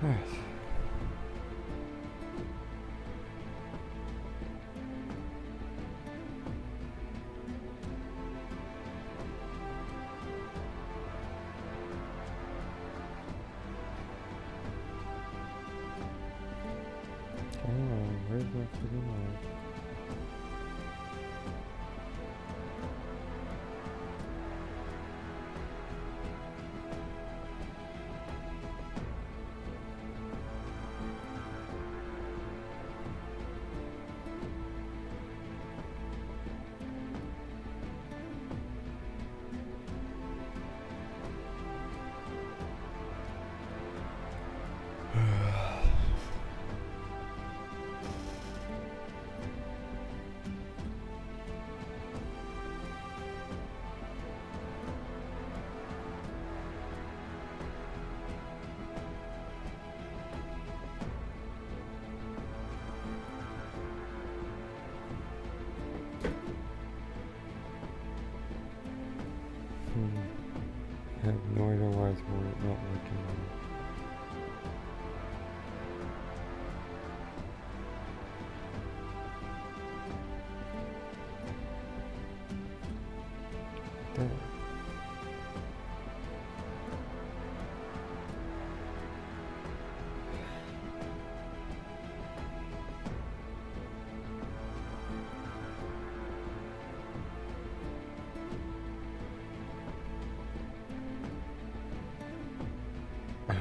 Alright. Oh, where's my freaking light? I have no idea why it's not working. There.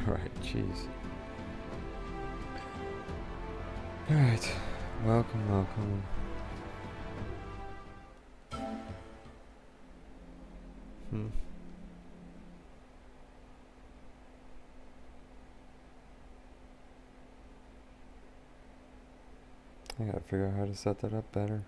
Alright, jeez. Alright, welcome. I gotta figure out how to set that up better.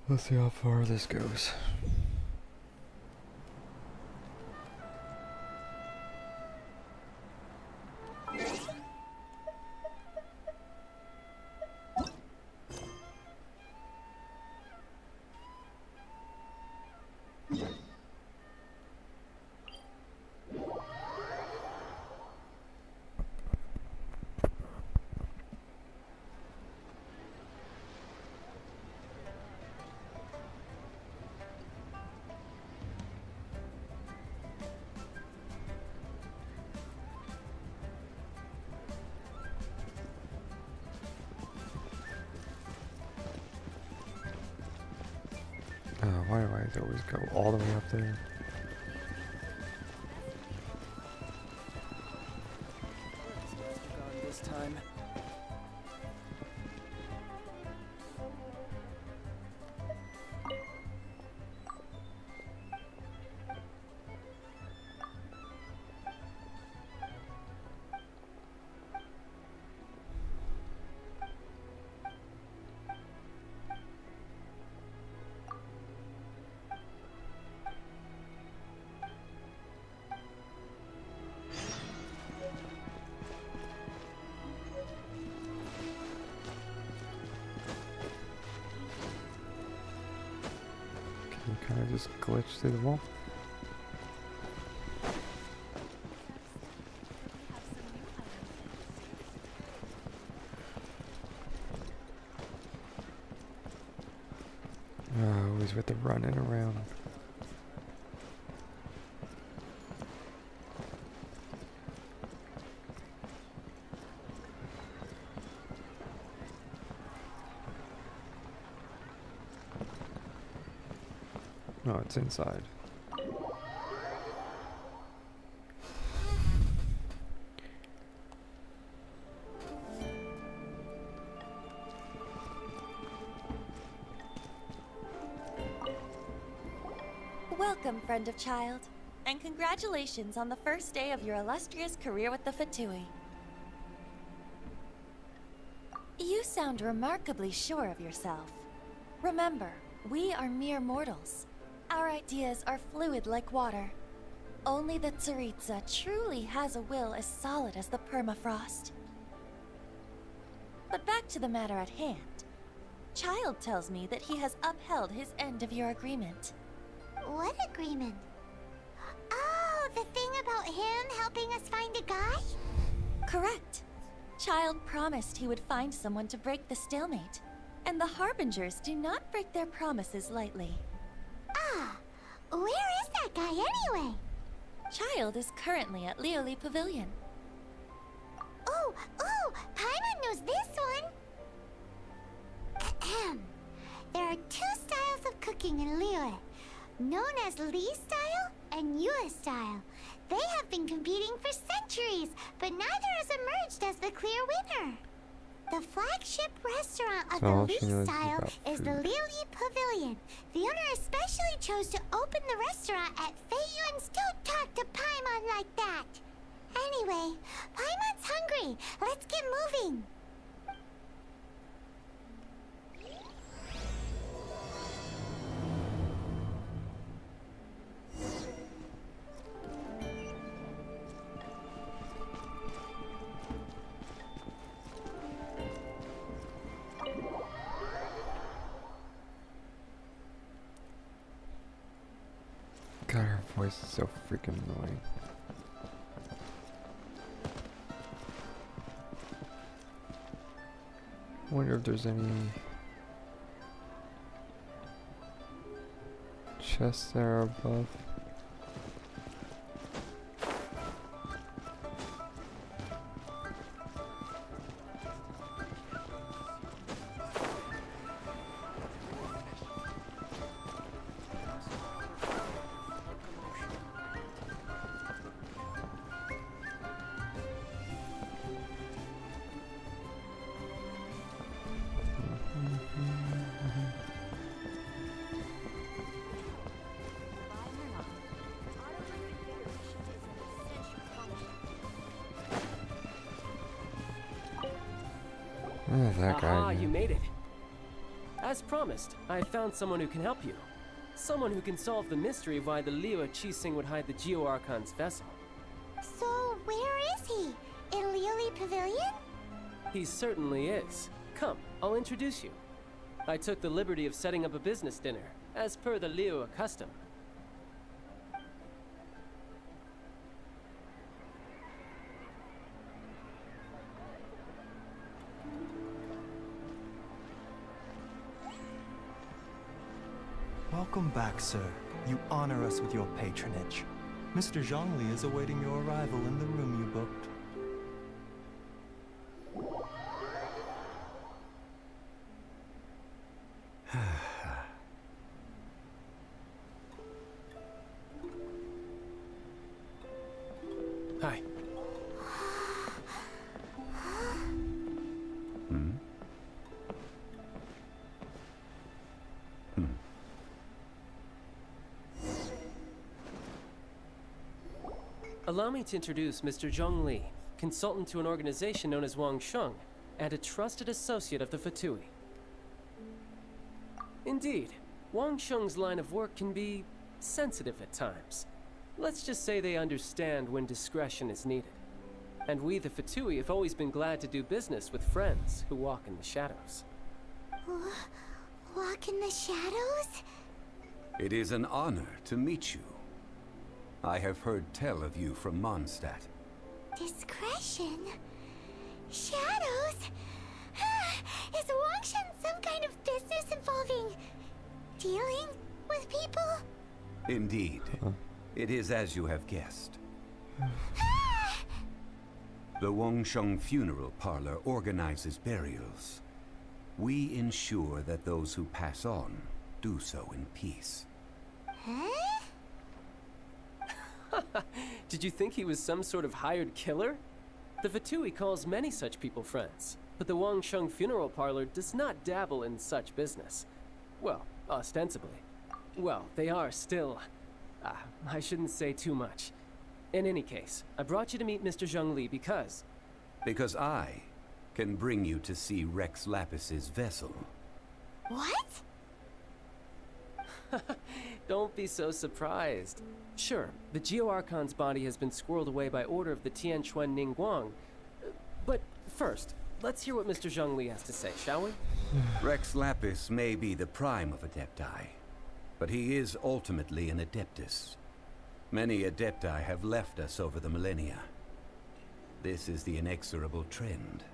Let's see how far this goes. Why do I always go all the way up there? Gone this time. You kind of just glitch through the wall. Always with the running around. Oh, it's inside. Welcome, friend of child, and congratulations on the first day of your illustrious career with the Fatui. You sound remarkably sure of yourself. Remember, we are mere mortals. Our ideas are fluid like water. Only the Tsaritsa truly has a will as solid as the permafrost. But back to the matter at hand. Child tells me that he has upheld his end of your agreement. What agreement? Oh, the thing about him helping us find a guy? Correct. Child promised he would find someone to break the stalemate. And the Harbingers do not break their promises lightly. Ah, where is that guy anyway? Child is currently at Lioli Pavilion. Oh, Paimon knows this one. Ahem. There are two styles of cooking in Lioli, known as Li style and Yue style. They have been competing for centuries, but neither has emerged as the clear winner. The flagship restaurant of So all the she Li knows is style about is the food. Lioli Pavilion. The owner especially chose to open the restaurant at Feiyu and still talk to Paimon like that. Anyway, Paimon's hungry. Let's get moving. God, her voice is so freaking annoying. I wonder if there's any chests there above. That guy Aha, again. you made it. As promised, I found someone who can help you. Someone who can solve the mystery of why the Liu Qixing would hide the Geo Archon's vessel. So, where is he? In Lioli Pavilion? He certainly is. Come, I'll introduce you. I took the liberty of setting up a business dinner, as per the Liu custom. Welcome back, sir. You honor us with your patronage. Mr. Zhongli is awaiting your arrival in the room you booked. Hi. Allow me to introduce Mr. Zhong Li, consultant to an organization known as Wang Sheng, and a trusted associate of the Fatui. Indeed, Wang Sheng's line of work can be sensitive at times. Let's just say they understand when discretion is needed. And we, the Fatui, have always been glad to do business with friends who walk in the shadows. Walk in the shadows? It is an honor to meet you. I have heard tell of you from Mondstadt. Discretion? Shadows? Is Wangshan some kind of business involving dealing with people? Indeed. It is as you have guessed. The Wangsheng Funeral Parlor organizes burials. We ensure that those who pass on do so in peace. Huh? Did you think he was some sort of hired killer? The Fatui calls many such people friends, but the Wangsheng funeral parlor does not dabble in such business. Well, ostensibly. Well, they are still... I shouldn't say too much. In any case, I brought you to meet Mr. Zhongli because... Because I can bring you to see Rex Lapis's vessel. What? Don't be so surprised. Sure, the Geo-Archon's body has been squirreled away by order of the Tianquan Ningguang. But first, let's hear what Mr. Zhongli has to say, shall we? Rex Lapis may be the prime of Adepti, but he is ultimately an Adeptus. Many Adepti have left us over the millennia. This is the inexorable trend.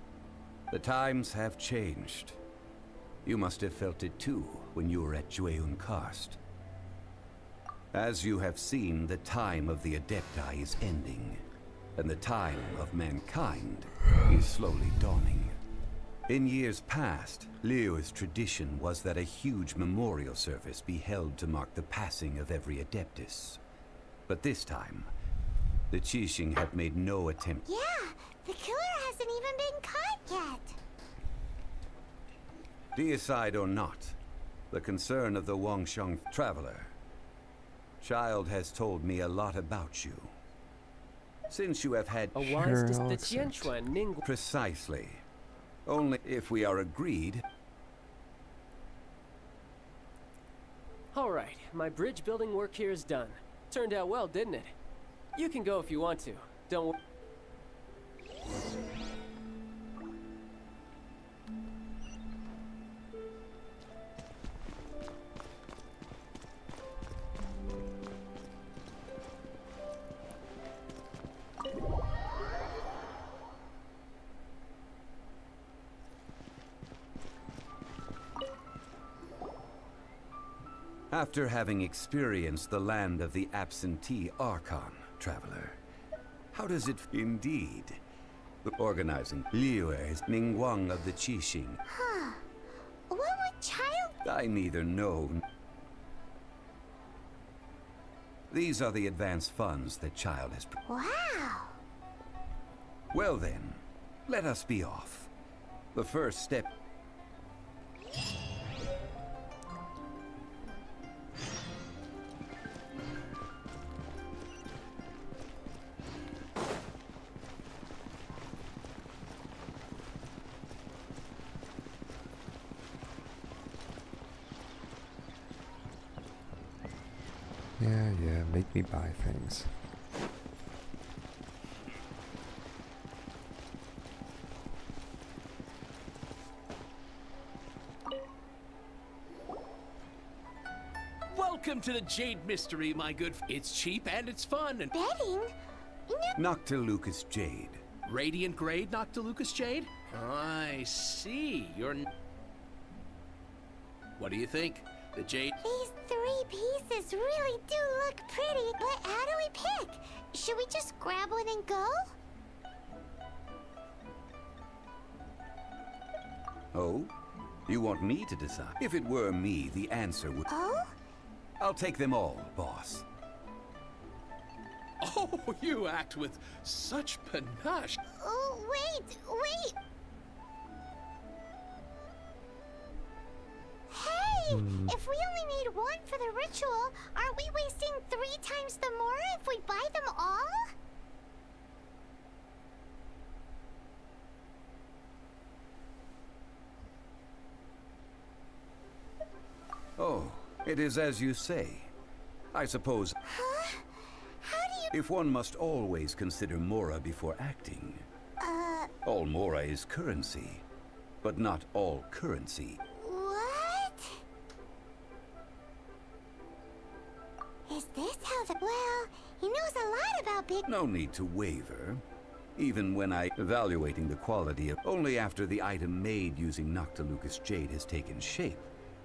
The times have changed. You must have felt it too when you were at Jueyun Karst. As you have seen, the time of the Adepti is ending, and the time of mankind is slowly dawning. In years past, Liyue's tradition was that a huge memorial service be held to mark the passing of every Adeptus. But this time, the Qixing have made no attempt. Yeah, the killer hasn't even been caught yet. Deicide or not, the concern of the Wangsheng traveler. Child has told me a lot about you. Since you have had... A wise Sure, the I'll accept. Tianquan Ningguang... Precisely. Only if we are agreed. All right, my bridge building work here is done. Turned out well, didn't it? You can go if you want to. Don't worry. After having experienced the land of the absentee Archon, traveler, how does it indeed? The organizing Liyue is Ningguang of the Qixing. Huh. What would Child... I neither know. These are the advance funds that Child has... Wow. Well then, let us be off. The first step... Yeah, make me buy things. Welcome to the Jade Mystery, my good It's cheap and it's fun and Betting? No. Noctilucus Jade. Radiant Grade Noctilucus Jade? I see. What do you think? The Jade... These 3 pieces really do look pretty, but how do we pick? Should we just grab one and go? Oh? You want me to decide? If it were me, the answer would... Oh? I'll take them all, boss. Oh, you act with such panache. Oh, wait! Hey! If we only need 1 for the ritual, aren't we wasting 3 times the more if we buy them all? Oh, it is as you say. I suppose... Huh? How do you... If one must always consider Mora before acting. All Mora is currency, but not all currency. What? Is this how the... Well, he knows a lot about big... No need to waver. Even when evaluating the quality of... Only after the item made using Noctilucus Jade has taken shape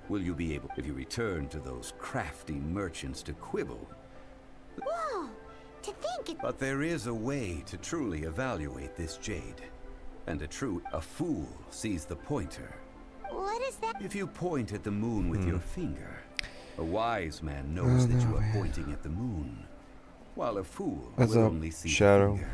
will you be able, if you return to those crafty merchants, to quibble. Whoa! To think it... But there is a way to truly evaluate this jade. And a fool sees the pointer. What is that? If you point at the moon with your finger, A wise man knows that you are pointing at the moon, while a fool will only see Shadow. the finger.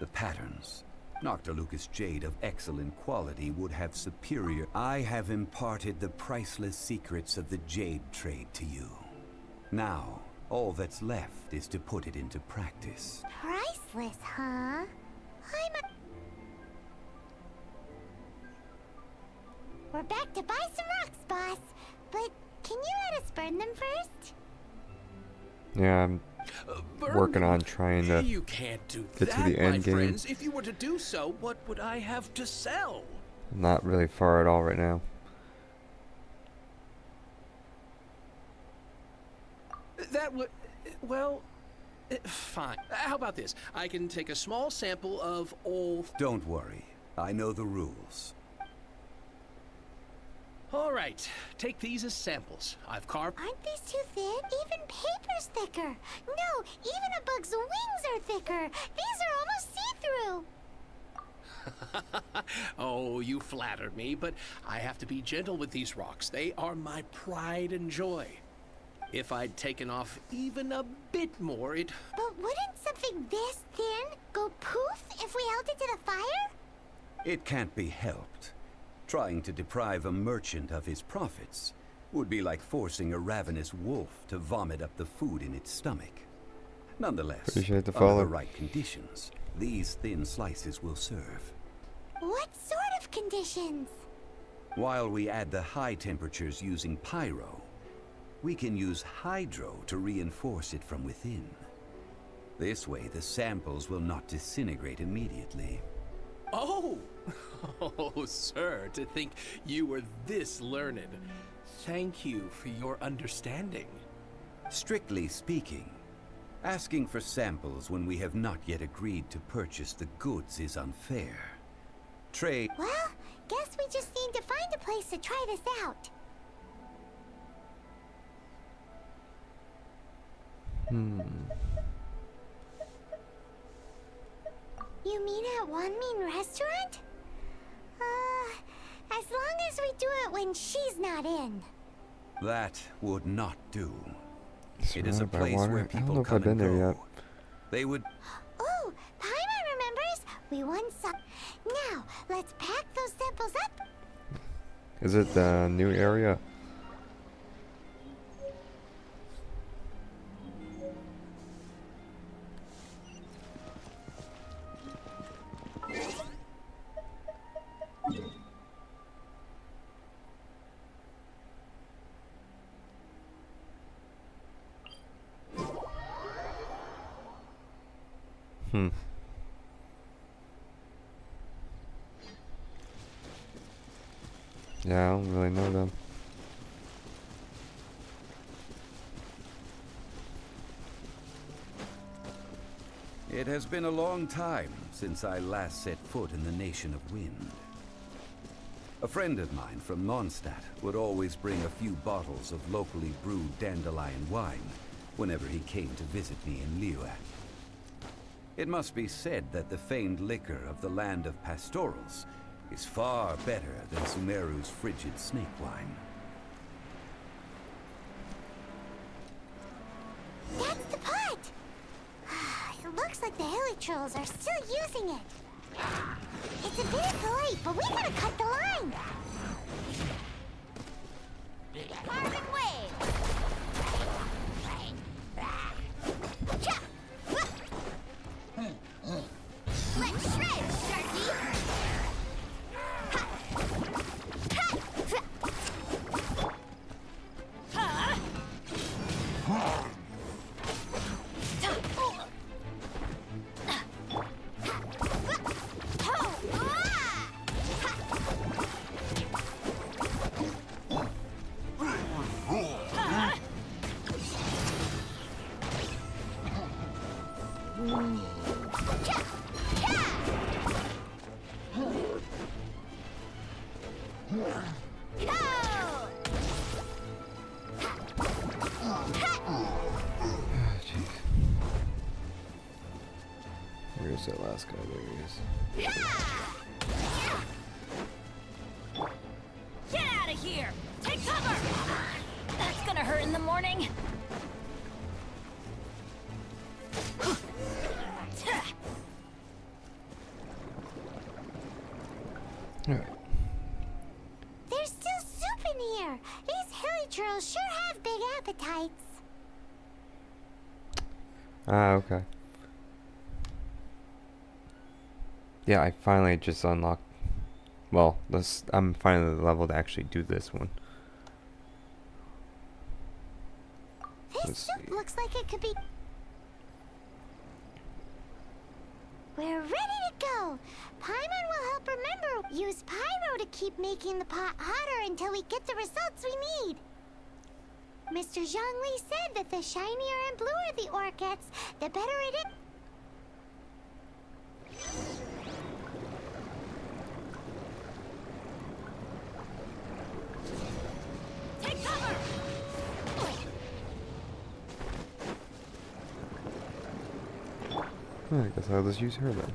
The patterns. Noctilucous jade of excellent quality would have superior. I have imparted the priceless secrets of the jade trade to you. Now, all that's left is to put it into practice. Priceless, huh? We're back to buy some rocks, boss. But can you let us burn them first? Yeah, I'm working on trying to You can't do get to that, the my end game. friends. If you were to do so, what would I have to sell? Not really far at all right now. That would... well... fine. How about this? I can take a small sample of all... Don't worry. I know the rules. All right. Take these as samples. I've carved... Aren't these too thin? Even paper's thicker. No, even a bug's wings are thicker. These are almost see-through. Oh, you flatter me, but I have to be gentle with these rocks. They are my pride and joy. If I'd taken off even a bit more, it... But wouldn't something this thin go poof if we held it to the fire? It can't be helped. Trying to deprive a merchant of his profits would be like forcing a ravenous wolf to vomit up the food in its stomach. Nonetheless, Appreciate the under follow. the right conditions, these thin slices will serve. What sort of conditions? While we add the high temperatures using pyro, we can use hydro to reinforce it from within. This way, the samples will not disintegrate immediately. Oh! Oh, sir, to think you were this learned. Thank you for your understanding. Strictly speaking, asking for samples when we have not yet agreed to purchase the goods is unfair. Trade... Well, guess we just need to find a place to try this out. You mean at Wanmin restaurant? As long as we do it when she's not in. That would not do. Surrounded It is a by place water? where I don't people know if come I've been and there go. yet. They would... Oh, Paimon remembers. We won some. Now, let's pack those samples up. Is it the new area? Yeah, I don't really know them. It has been a long time since I last set foot in the Nation of Wind. A friend of mine from Mondstadt would always bring a few bottles of locally brewed dandelion wine whenever he came to visit me in Liyue. It must be said that the famed liquor of the land of pastorals is far better than Sumeru's frigid snake wine. That's the pot! It looks like the hilly trolls are still using it. It's a bit polite, but we gotta cut the line. Carbon wave! Let's shred, Sharky! Where's that last guy? There he is. Get out of here! Take cover! That's gonna hurt warning? Alright. There's still soup in here. These hilly churls sure have big appetites. Ah, okay. Yeah, I finally just unlocked. Well, I'm finally at the level to actually do this one. This Let's soup see. looks like it could be... We're ready to go. Paimon will help remember. Use pyro to keep making the pot hotter until we get the results we need. Mr. Zhongli said that the shinier and bluer the ore gets, the better it is. Take cover! I guess I'll just use her then.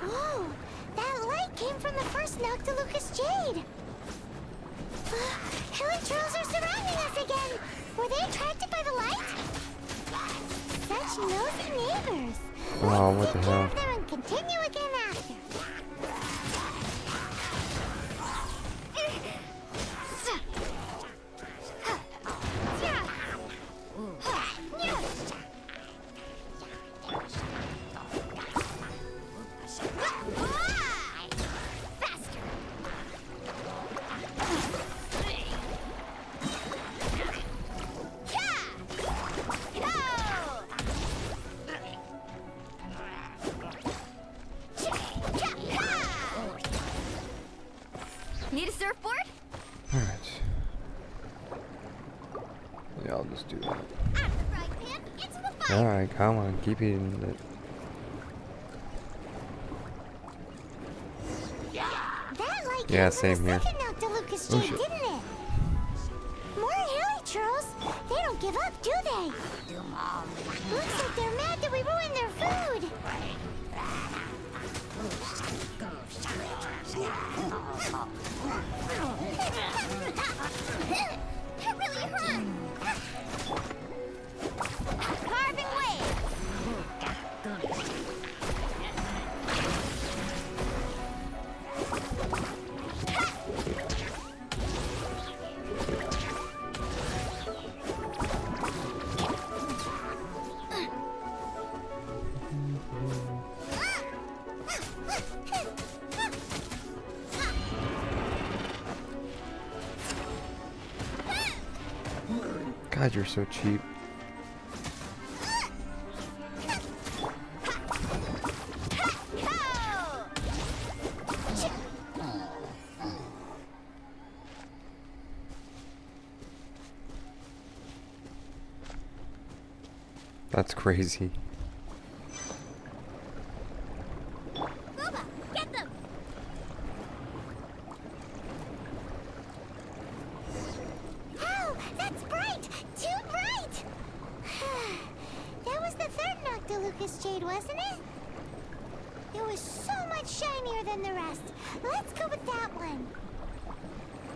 Whoa! That light came from the first Noctilucous Jade! Hilly trolls are surrounding us again! Were they attracted by the light? Such nosy neighbors! Oh, Let's what the take care hell? of them and continue again after. Need a surfboard? Alright. Yeah, I'll just do that. Out of the frying pan, into the fire! Alright, come on, keep eating it. That light Yeah, came same from here. the second Noctilucous Oh, Jade, shit. didn't it? More hilly trolls. They don't give up, do they? Looks like they're mad that we ruined their food. That really hurt. Carving waves. God, you're so cheap. That's crazy. Booba, get them! Oh, that's bright! Too bright! That was the third Noctilucous Jade, wasn't it? It was so much shinier than the rest. Let's go with that one.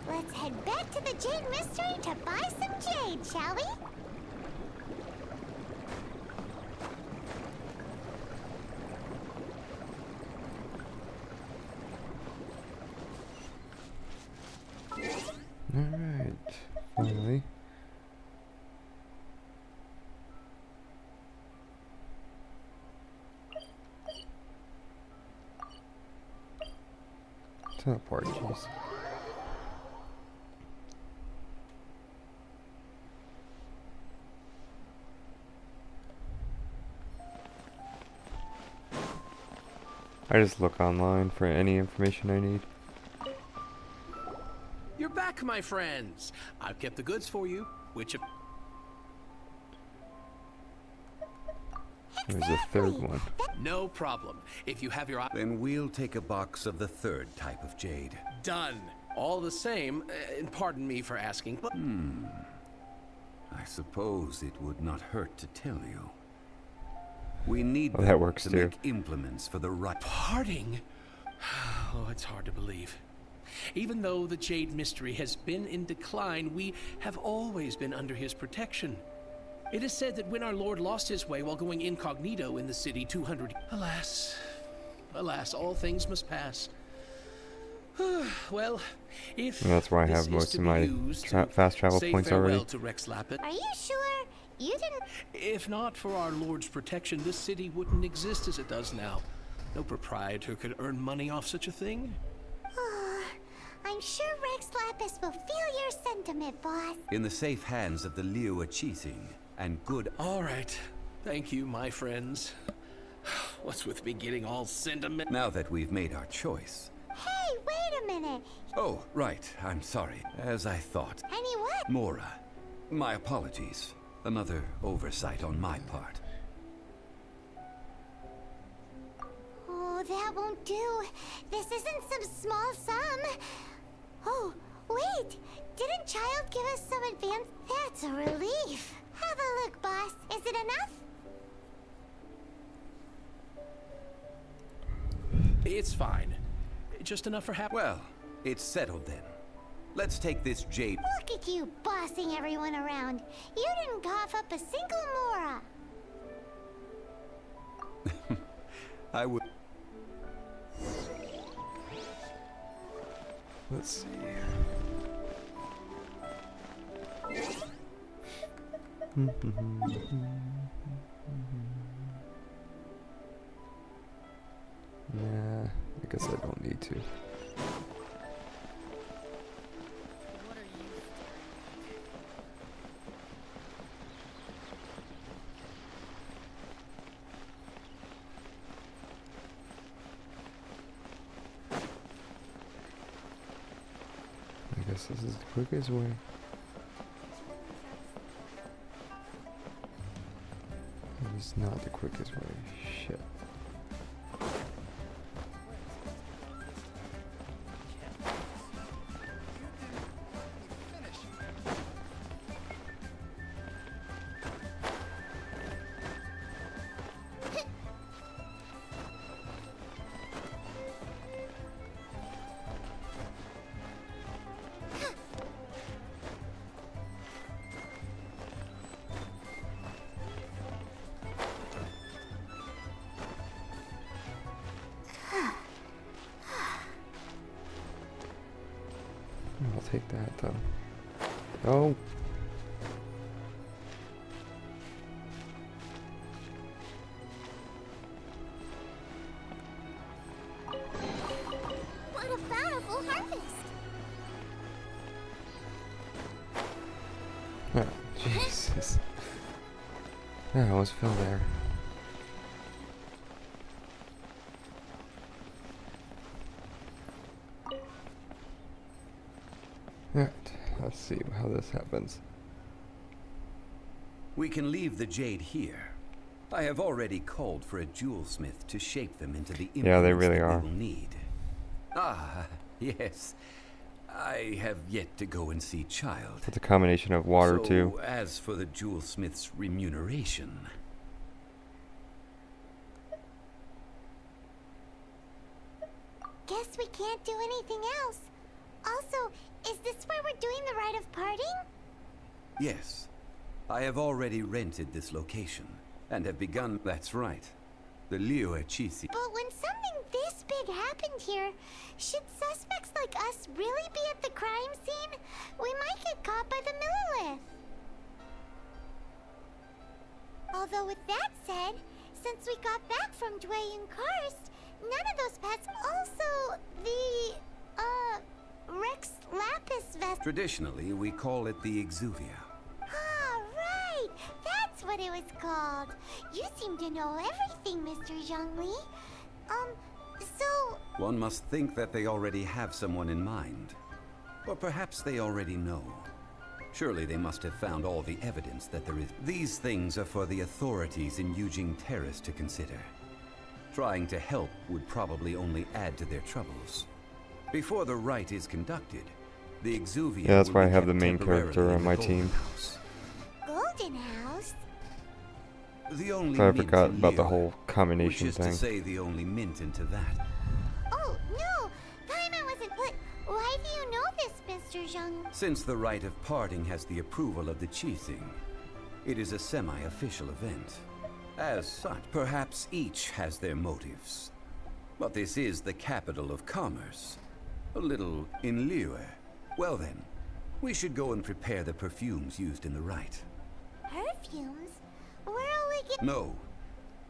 Let's head back to the Jade Mystery to buy some jade, shall we? Alright, finally. Teleport, jeez. I just look online for any information I need. You're back, my friends. I've kept the goods for you, which... There's a third one. No problem. If you have your eye... Then we'll take a box of the third type of jade. Done. All the same, and pardon me for asking, but... I suppose it would not hurt to tell you. We need Well, that them works to too. make implements for the right... Parting? Oh, it's hard to believe. Even though the Jade Mystery has been in decline, we have always been under his protection. It is said that when our Lord lost his way while going incognito in the city 200... Alas, alas, all things must pass. Well, if And that's why I this have is most to of be my used to fast travel say points farewell already. to Rex Lapis. Are you sure you didn't? If not for our Lord's protection, this city wouldn't exist as it does now. No proprietor could earn money off such a thing. I'm sure Rex Lapis will feel your sentiment, boss. In the safe hands of the Liu Chising and good... All right. Thank you, my friends. What's with me getting all sentiment? Now that we've made our choice... Hey, wait a minute. Oh, right. I'm sorry. As I thought. Any what? Mora. My apologies. Another oversight on my part. Oh, that won't do. This isn't some small sum. Oh, wait. Didn't Child give us some advance? That's a relief. Have a look, boss. Is it enough? It's fine. Just enough for half. Well, it's settled then. Let's take this jade... Look at you bossing everyone around. You didn't cough up a single Mora. I would... Let's see. Nah, I guess I don't need to. I guess this is the quickest way. It's not the quickest way. Shit. I'll take that though. Oh. What a bountiful harvest. Oh, Jesus. I almost fell there. Alright, let's see how this happens. We can leave the jade here. I have already called for a jewelsmith to shape them into the Yeah, they implements really that are. we will need. Ah, yes. I have yet to go and see Child. It's a combination of water So, too. as for the jewelsmith's remuneration... Guess we can't do anything else. Also, is this where we're doing the rite of parting? Yes. I have already rented this location, and have begun... That's right. The Liu Chisi. But when something this big happened here, should suspects like us really be at the crime scene? We might get caught by the Millilith. Although with that said, since we got back from Dway and Karst, none of those pets also the, Rex Lapis vest. Traditionally, we call it the Exuvia. Ah, right! That's what it was called. You seem to know everything, Mr. Zhongli. So... One must think that they already have someone in mind. Or perhaps they already know. Surely they must have found all the evidence that there is. These things are for the authorities in Yujing Terrace to consider. Trying to help would probably only add to their troubles. Before the rite is conducted, the Exuvia... Yeah, that's will why I be have the kept main temporarily character in on the my Golden team. House. Golden House? The only So I mint forgot in about the Liyue, whole which combination is thing. to say the only mint into that. Oh, no! Paimon wasn't put... Why Mr. Zhang? Since the rite of parting has the approval of the Qixing, it is a semi-official event. As such, perhaps each has their motives. But this is the capital of commerce. A little in Liyue. Well then, we should go and prepare the perfumes used in the rite. Perfumes? Where will we get? No.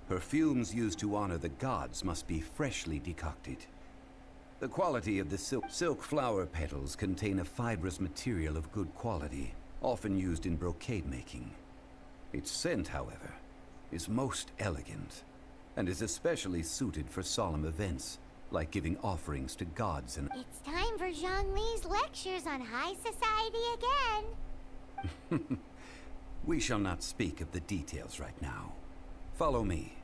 Perfumes used to honor the gods must be freshly decocted. The quality of the silk flower petals contain a fibrous material of good quality, often used in brocade making. Its scent, however, is most elegant, and is especially suited for solemn events, like giving offerings to gods and... It's time for Zhongli's lectures on high society again. We shall not speak of the details right now. Follow me.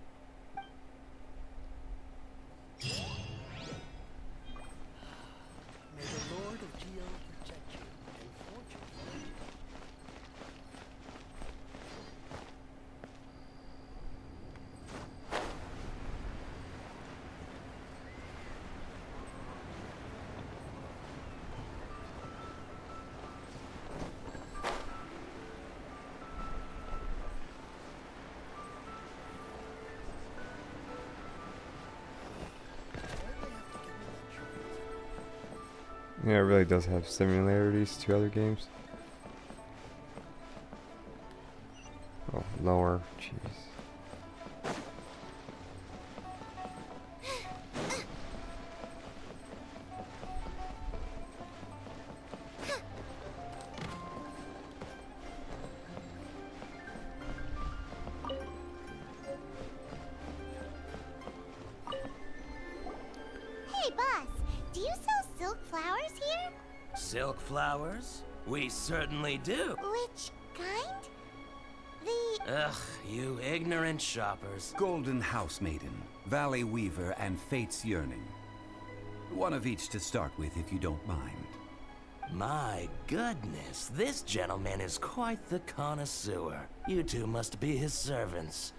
May the Lord of Geo protect you and fortune for you. Yeah, it really does have similarities to other games. Oh, lower. Jeez. Hey, boss, do you sell silk flowers here? Silk flowers? We certainly do. Which kind? The... Ugh, you ignorant shoppers. Golden House Maiden, Valley Weaver, and Fate's Yearning. One of each to start with, if you don't mind. My goodness, this gentleman is quite the connoisseur. You two must be his servants.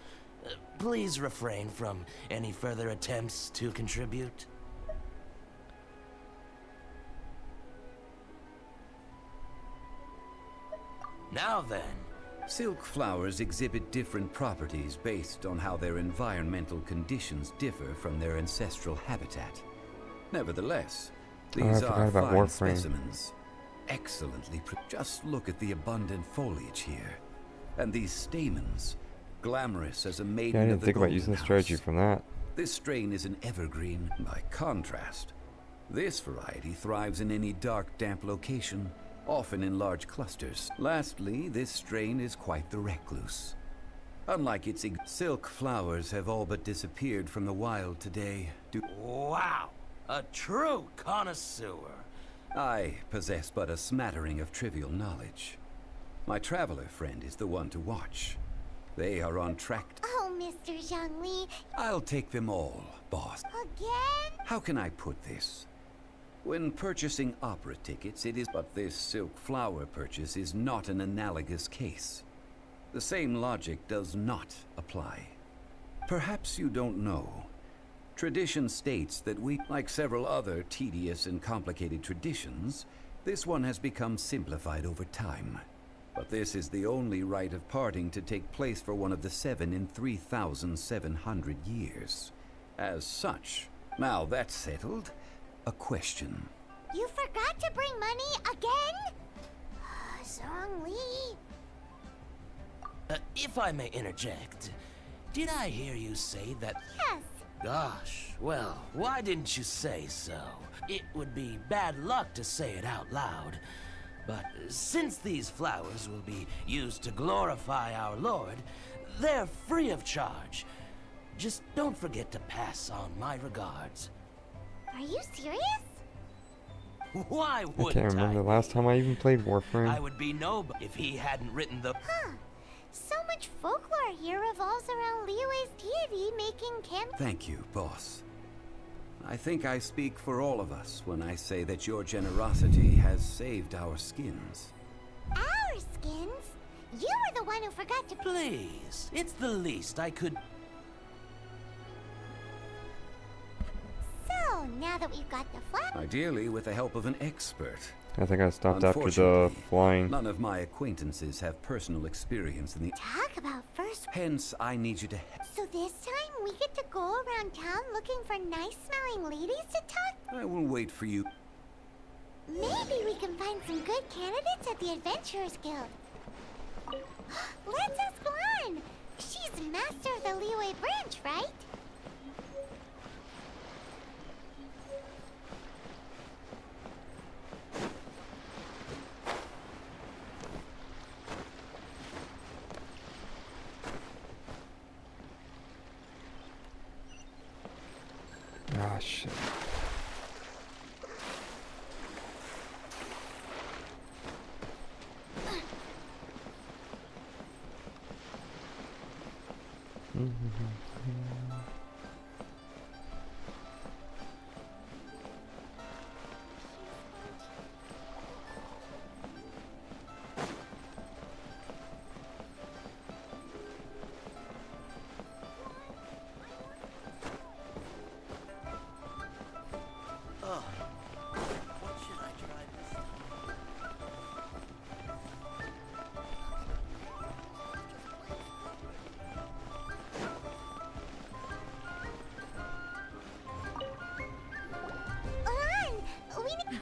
Please refrain from any further attempts to contribute. Now then. Silk flowers exhibit different properties based on how their environmental conditions differ from their ancestral habitat. Nevertheless, Oh, I these forgot are about fine Warframe. specimens. Excellently just look at the abundant foliage here. And these stamens, glamorous as a maiden Yeah, I of didn't the think about Golden using the House. strategy from that. This strain is an evergreen. By contrast, this variety thrives in any dark, damp location, often in large clusters. Lastly, this strain is quite the recluse. Unlike its silk flowers have all but disappeared from the wild today. Wow, a true connoisseur. I possess but a smattering of trivial knowledge. My traveler friend is the one to watch. They are on track. Oh, Mr. Zhongli, I'll take them all, boss. again? How can I put this? When purchasing opera tickets, it is... But this silk flower purchase is not an analogous case. The same logic does not apply. Perhaps you don't know. Tradition states that we, like several other tedious and complicated traditions, this one has become simplified over time. But this is the only rite of parting to take place for one of the 7 in 3,700 years. As such, now that's settled, a question. You forgot to bring money again? Zhongli. If I may interject, did I hear you say that... Yes. Gosh, well, why didn't you say so? It would be bad luck to say it out loud. But since these flowers will be used to glorify our Lord, they're free of charge. Just don't forget to pass on my regards. Are you serious? Why I wouldn't can't remember the last time I even played I Warframe. would be nobody if he hadn't written the... Huh. So much folklore here revolves around Liyue's deity making camp. Thank you, boss. I think I speak for all of us when I say that your generosity has saved our skins. Our skins? You were the one who forgot to... Please, it's the least I could... So, now that we've got the flap... Ideally with the help of an expert. I think I stopped after the flying. None of my acquaintances have personal experience in the... Talk about first. Hence, I need you to... So this time we get to go around town looking for nice-smelling ladies to talk? I will wait for you. Maybe we can find some good candidates at the Adventurers Guild. Let's ask Lan. She's master of the Liyue branch, right? Ah, shit.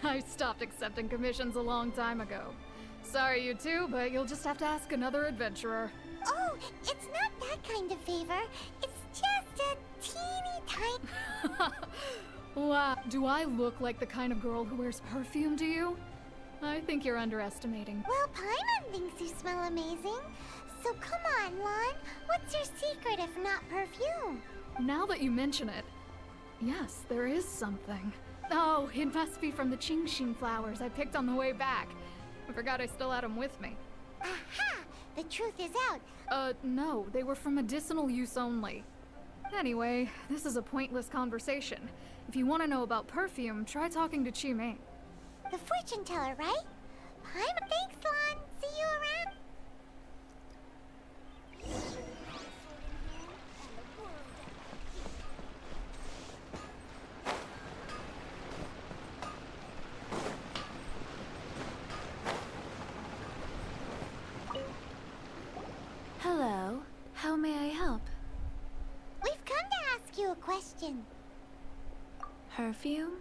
I stopped accepting commissions a long time ago. Sorry, you two, but you'll just have to ask another adventurer. Oh, it's not that kind of favor. It's just a teeny tiny... Wow, do I look like the kind of girl who wears perfume to you? I think you're underestimating. Well, Paimon thinks you smell amazing. So come on, Lan. What's your secret if not perfume? Now that you mention it, yes, there is something. Oh, it must be from the genshin flowers I picked on the way back. I forgot I still had them with me. Aha! The truth is out. No, they were for medicinal use only. Anyway, this is a pointless conversation. If you want to know about perfume, try talking to Chi-Mei. The fortune teller, right? Paimon, thanks, Lan. See you around. Hello. How may I help? We've come to ask you a question. Perfume?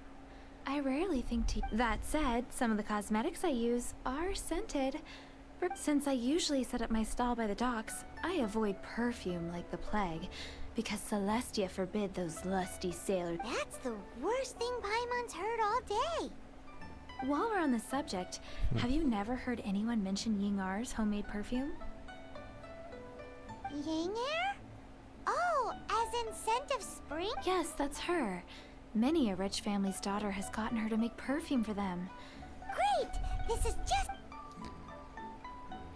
I rarely think to. That said, some of the cosmetics I use are scented. Since I usually set up my stall by the docks, I avoid perfume like the plague, because Celestia forbid those lusty sailors. That's the worst thing Paimon's heard all day. While we're on the subject, have you never heard anyone mention Yingar's homemade perfume? Yanger? Oh, as in scent of spring? Yes, that's her. Many a rich family's daughter has gotten her to make perfume for them. Great! This is just...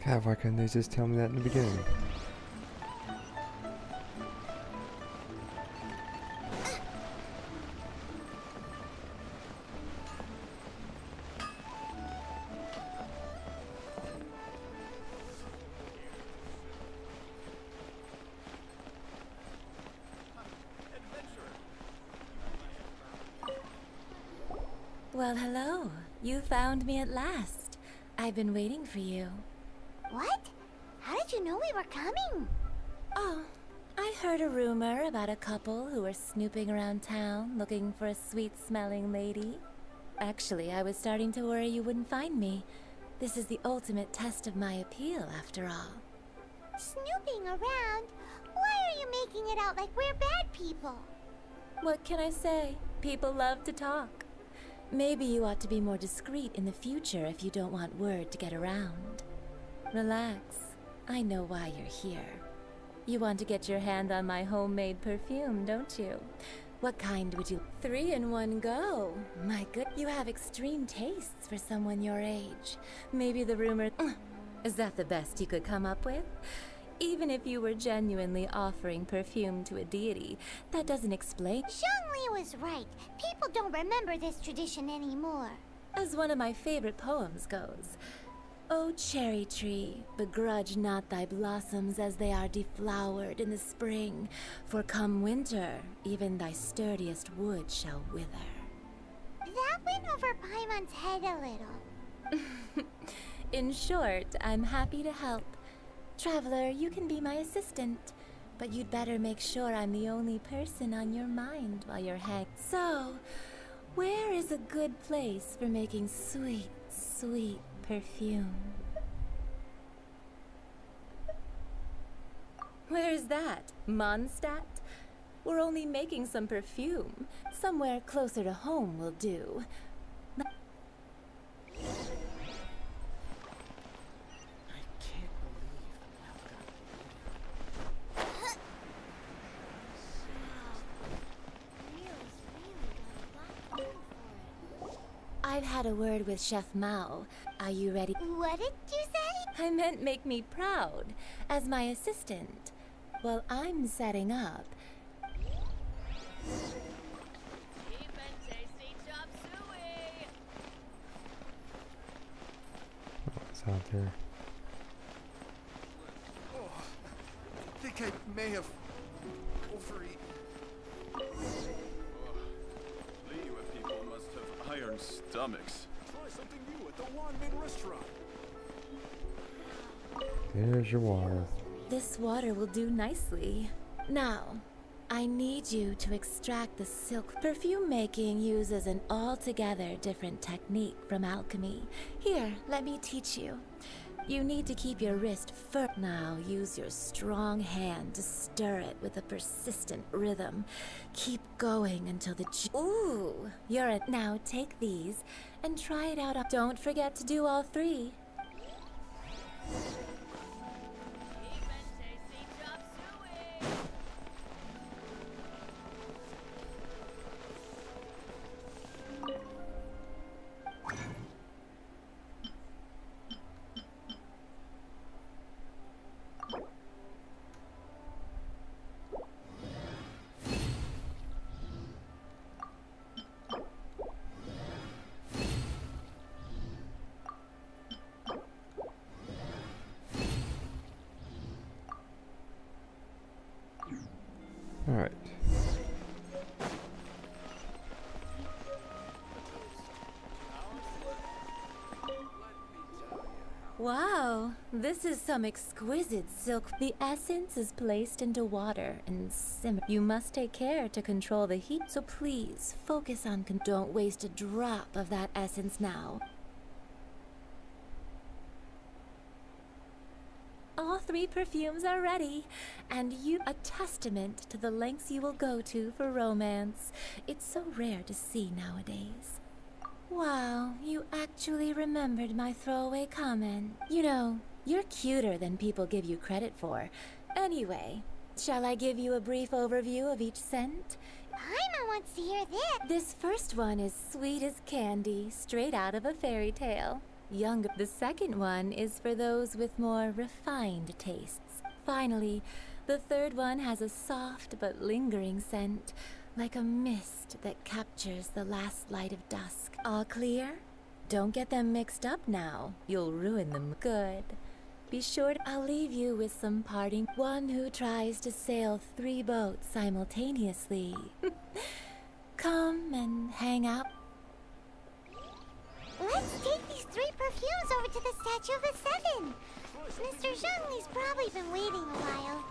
God, why couldn't they just tell me that in the beginning? Well, hello. You found me at last. I've been waiting for you. What? How did you know we were coming? Oh, I heard a rumor about a couple who were snooping around town looking for a sweet-smelling lady. Actually, I was starting to worry you wouldn't find me. This is the ultimate test of my appeal, after all. Snooping around? Why are you making it out like we're bad people? What can I say? People love to talk. Maybe you ought to be more discreet in the future if you don't want word to get around. Relax. I know why you're here. You want to get your hand on my homemade perfume, don't you? What kind would you... 3 in one go. My good... You have extreme tastes for someone your age. Maybe the rumor... Is that the best you could come up with? Even if you were genuinely offering perfume to a deity, that doesn't explain... Zhongli was right. People don't remember this tradition anymore. As one of my favorite poems goes, O cherry tree, begrudge not thy blossoms as they are deflowered in the spring, for come winter, even thy sturdiest wood shall wither. That went over Paimon's head a little. In short, I'm happy to help. Traveler, you can be my assistant, but you'd better make sure I'm the only person on your mind while you're So, where is a good place for making sweet, sweet perfume? Where's that? Mondstadt? We're only making some perfume. Somewhere closer to home will do. I've had a word with Chef Mao. Are you ready? What did you say? I meant make me proud as my assistant while I'm setting up. What's out there? Oh, I think I may have overeaten. Liyue people must have iron stomachs. Try something new at the Wanmin restaurant. There's your water. This water will do nicely. Now, I need you to extract the silk. Perfume making uses an altogether different technique from alchemy. Here, let me teach you. You need to keep your wrist firm. Now, use your strong hand to stir it with a persistent rhythm. Keep going until the Ooh, you're it. Now take these and try it out. Don't forget to do all three. Alright. Wow, this is some exquisite silk. The essence is placed into water and simmer. You must take care to control the heat, so please focus on don't waste a drop of that essence now. All three perfumes are ready, and you a testament to the lengths you will go to for romance. It's so rare to see nowadays. Wow, you actually remembered my throwaway comment. You know, you're cuter than people give you credit for. Anyway, shall I give you a brief overview of each scent? Paimon wants to hear this. This first one is sweet as candy, straight out of a fairy tale. Younger. The second one is for those with more refined tastes. Finally, the third one has a soft but lingering scent, like a mist that captures the last light of dusk. All clear? Don't get them mixed up now. You'll ruin them. Good. Be sure I'll leave you with some parting. One who tries to sail 3 boats simultaneously. Come and hang out. Let's take these 3 perfumes over to the Statue of the Seven. Mr. Zhongli's probably been waiting a while.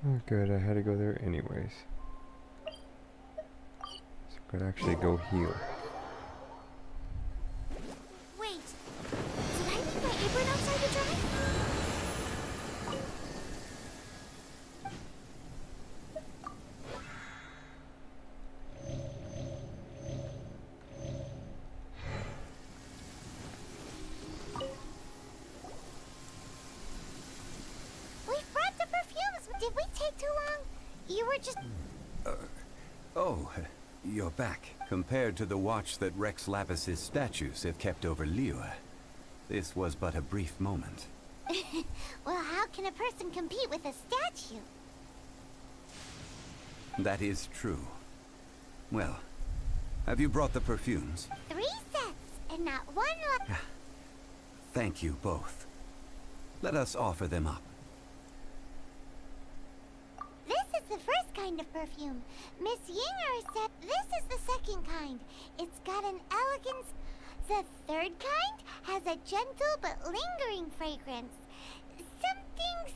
Oh, good, I had to go there anyways. So I could actually go heal. Wait, did I leave my apron outside to dry? We've brought the perfumes. Did we take too long? You were just... Oh, you're back. Compared to the watch that Rex Lapis's statues have kept over Liyue, this was but a brief moment. Well, how can a person compete with a statue? That is true. Well, have you brought the perfumes? 3 sets, and not one left. Thank you both. Let us offer them up. This is the first kind of perfume. Miss Yinger said this is the second kind. It's got an elegance. The third kind has a gentle but lingering fragrance.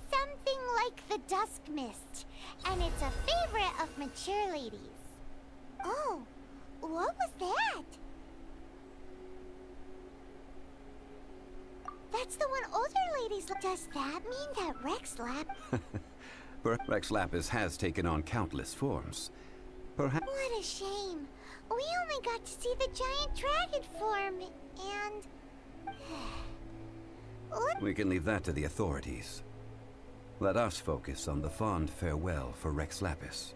Something like the dusk mist. And it's a favorite of mature ladies. Oh, what was that? That's the one older ladies. Does that mean that Rex Lapis has taken on countless forms. Perhaps. What a shame. We only got to see the giant dragon form, and... We can leave that to the authorities. Let us focus on the fond farewell for Rex Lapis.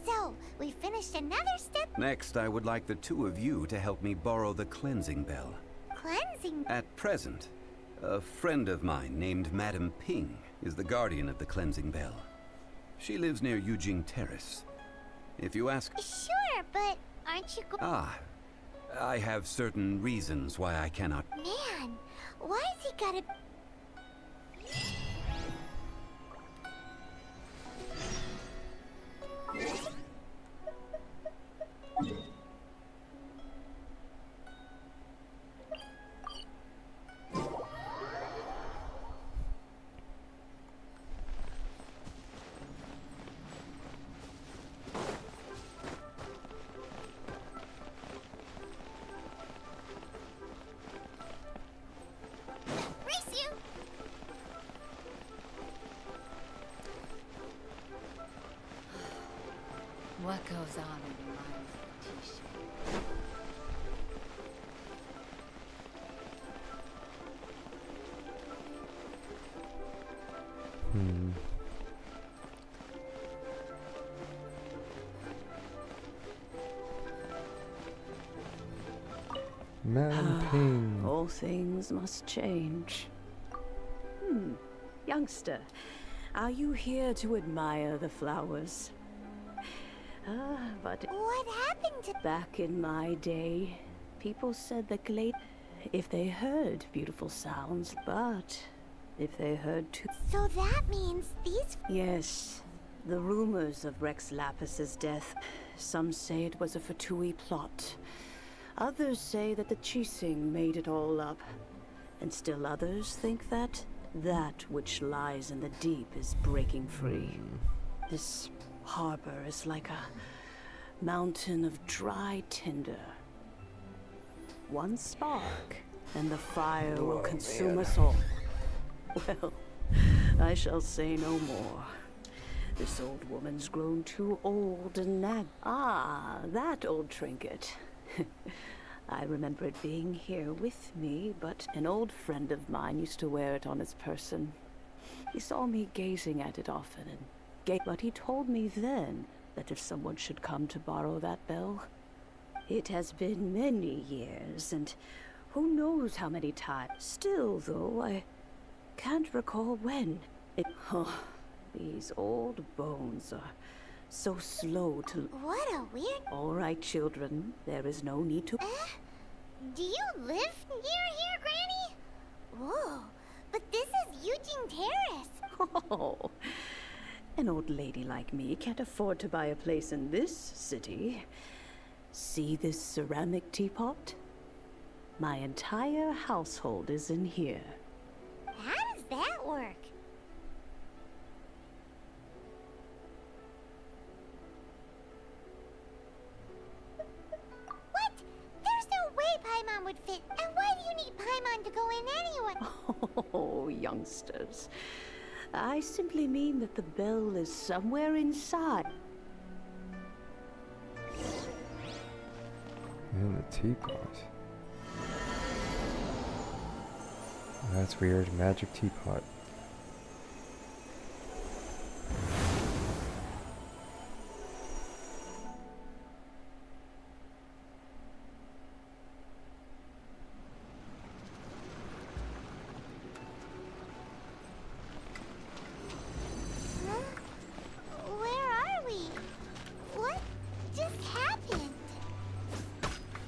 So, we finished another step. Next, I would like the two of you to help me borrow the cleansing bell. Cleansing? At present, a friend of mine named Madame Ping is the guardian of the cleansing bell. She lives near Yujing Terrace. If you ask... Sure, but aren't you I have certain reasons why I cannot... Man, why has he gotta... Race you! What goes on in the minds of Tisha? Madam Ping. All things must change. Youngster, are you here to admire the flowers? But What happened to... back in my day, people said that if they heard beautiful sounds, but if they heard too... So that means these... Yes, the rumors of Rex Lapis's death. Some say it was a Fatui plot. Others say that the Chising made it all up. And still others think that which lies in the deep is breaking free. This harbor is like a mountain of dry tinder. One spark, and the fire will consume us all. Well, I shall say no more. This old woman's grown too old and nag. Ah, that old trinket. I remember it being here with me, but an old friend of mine used to wear it on his person. He saw me gazing at it often, but he told me then that if someone should come to borrow that bell... It has been many years, and who knows how many times. Still, though, I can't recall when. These old bones are so slow to... What a weird... All right, children, there is no need to... Do you live near here, Granny? Whoa, but this is Eugene Terrace. Oh, an old lady like me can't afford to buy a place in this city. See this ceramic teapot? My entire household is in here. How does that work? What? There's no way Paimon would fit. And why do you need Paimon to go in anyway? Oh, youngsters. I simply mean that the bell is somewhere inside. And the teapot. That's weird. Magic teapot. Huh? Where are we? What just happened?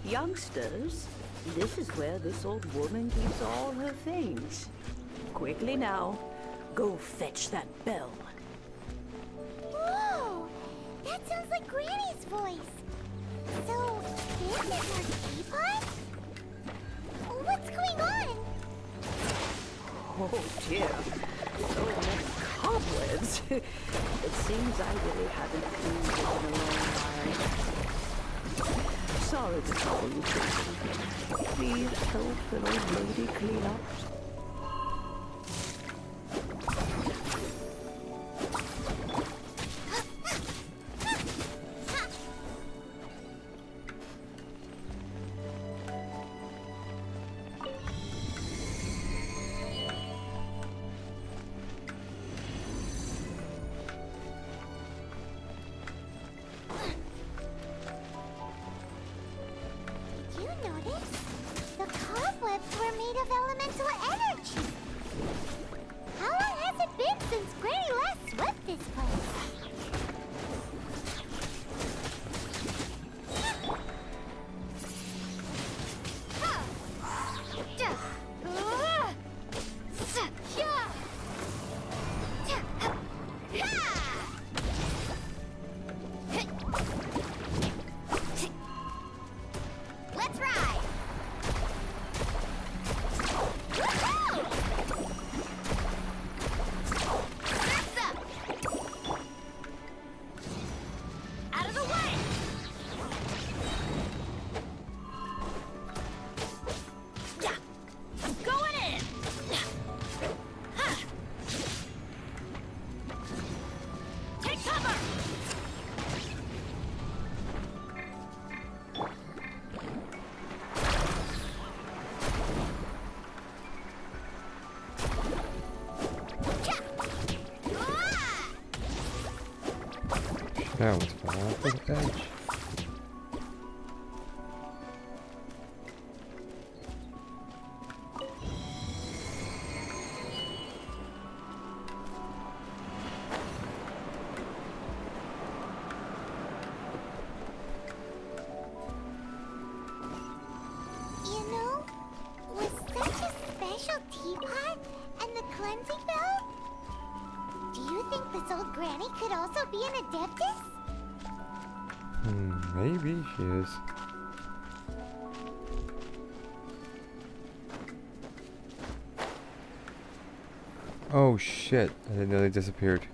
Youngsters, This is where this old woman keeps all her things. Quickly now, go fetch that bell. Whoa! That sounds like Granny's voice. So, this is her teapot? What's going on? Oh dear, so many cobwebs. It seems I really haven't cleaned it in a long while. Sorry to trouble you, children. Please help an old lady clean up. Did you notice? The cobwebs were made of elemental energy. How long has it been since Granny last swept this place? Let's ride! Surf's up! Out of the way! Yeah! I'm going in! Ha! Take cover! That was fall off the edge. You know, with such a special teapot and the cleansing bell, do you think this old granny could also be an adeptus? Maybe she is. Oh shit, I didn't know they disappeared.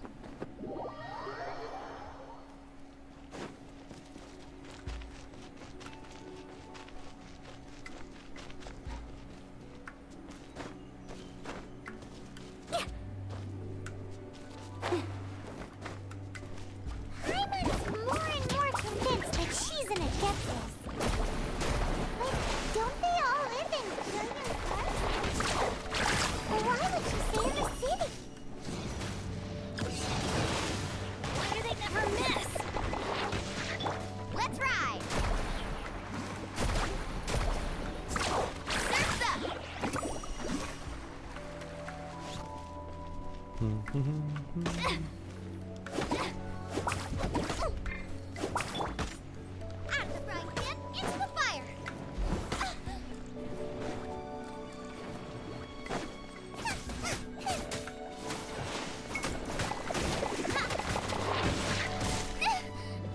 Paimon's more and more convinced that she's an adeptus. But don't they all live in brilliant parts? Or why would she stay in the city? Why do they never miss? Let's ride! Surf's up! Out of the frying pan, into the fire!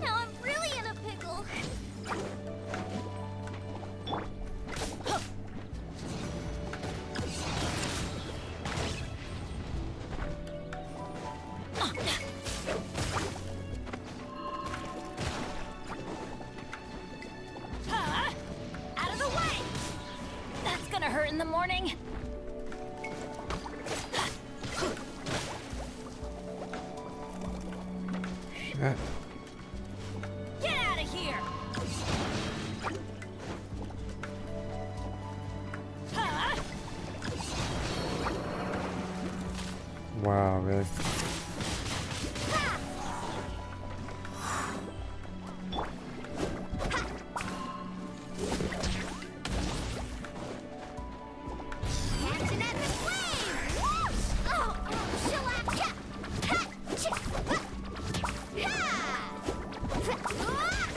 Now I'm really in a pickle. Out of the way! That's gonna hurt in the morning. Shit. Get out of here! Wow, really? Catching at the flame! Oh, shellac! Ha! Cha! Ha!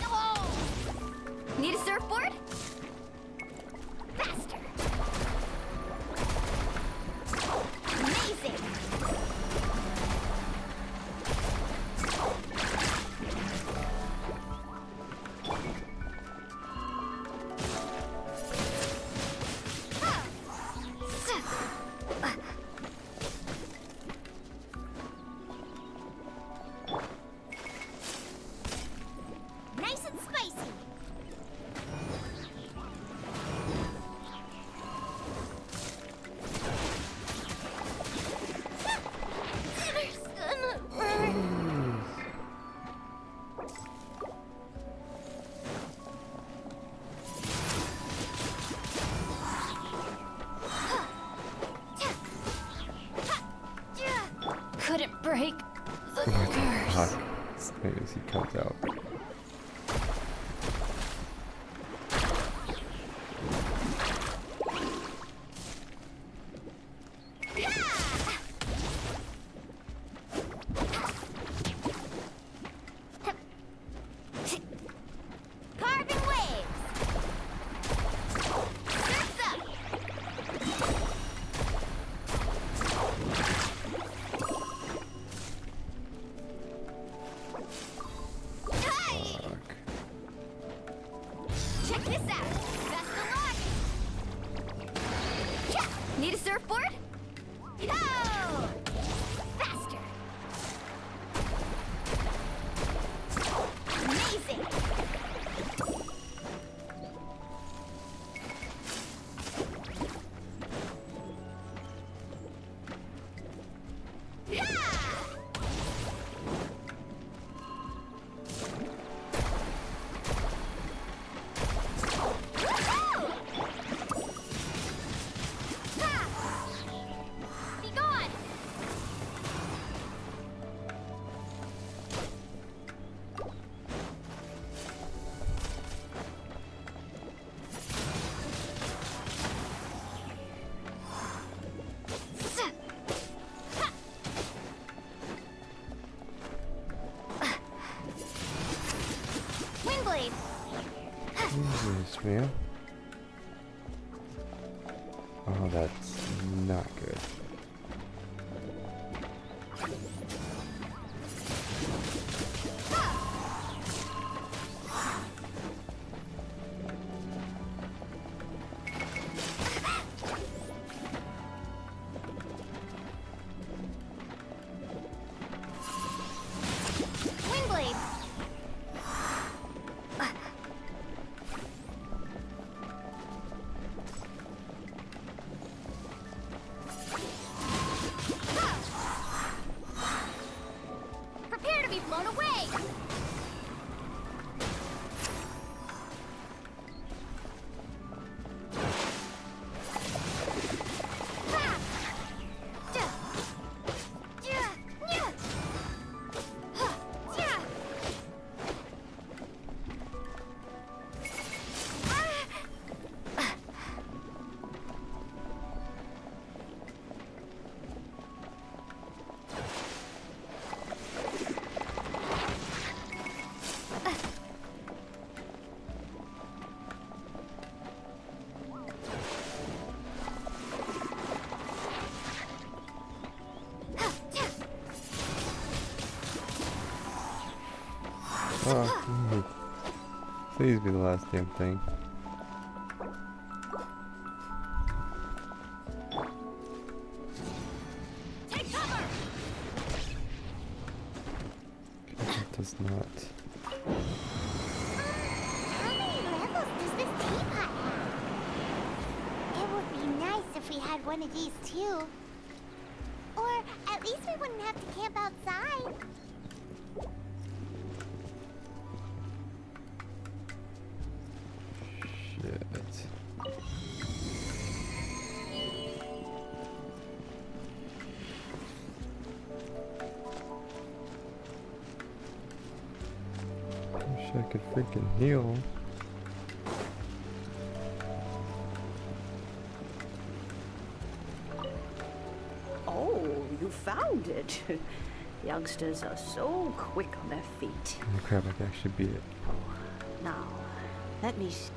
Oh! Need a surfboard? break the What the curse. fuck? As soon as he comes out. Carving waves. Surf's up. Hey! Fuck. Check this out. Best of luck. Yeah. Need a surfboard? Go! Faster. Amazing. Be gone! Windblade! Jesus, man. Oh, that's not good. Windblade! Prepare to be blown away! Ha! Ja! Ja! Nya! Ha! Ja! Oh, please be the last damn thing. Take cover! It does not. How many levels does this teapot have? It would be nice if we had one of these too. Or at least we wouldn't have to camp outside. Shit. Wish I could freaking heal. Oh, you found it. Youngsters are so quick on their feet. Oh crap, I can actually beat it. Now, let me see.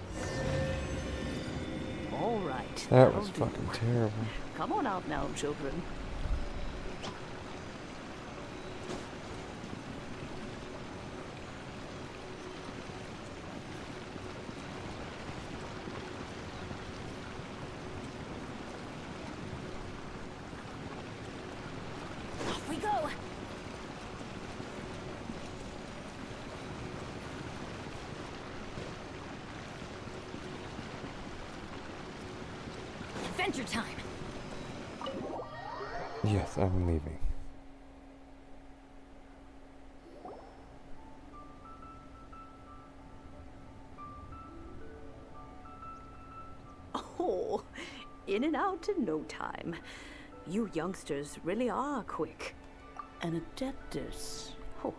All right. That that'll was do. fucking terrible. Come on out now, children. Off we go. Adventure time. Yes, I'm leaving. Oh, in and out in no time. You youngsters really are quick. An adeptus? Oh,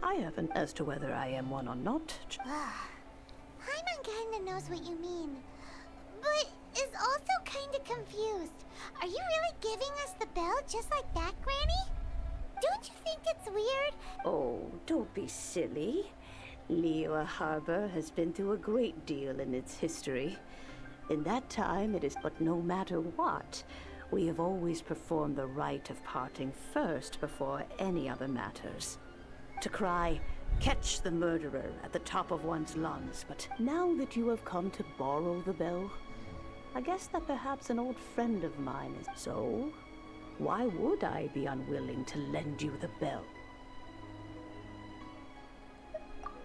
I haven't as to whether I am one or not. Paimon kinda knows what you mean, but is also kinda confused. Are you really giving us the bell just like that, Granny? Don't you think it's weird? Oh, don't be silly. Liyue Harbor has been through a great deal in its history. In that time, it is but no matter what, we have always performed the rite of parting first before any other matters. To cry, "Catch the murderer," at the top of one's lungs, but now that you have come to borrow the bell, I guess that perhaps an old friend of mine is. So, why would I be unwilling to lend you the bell?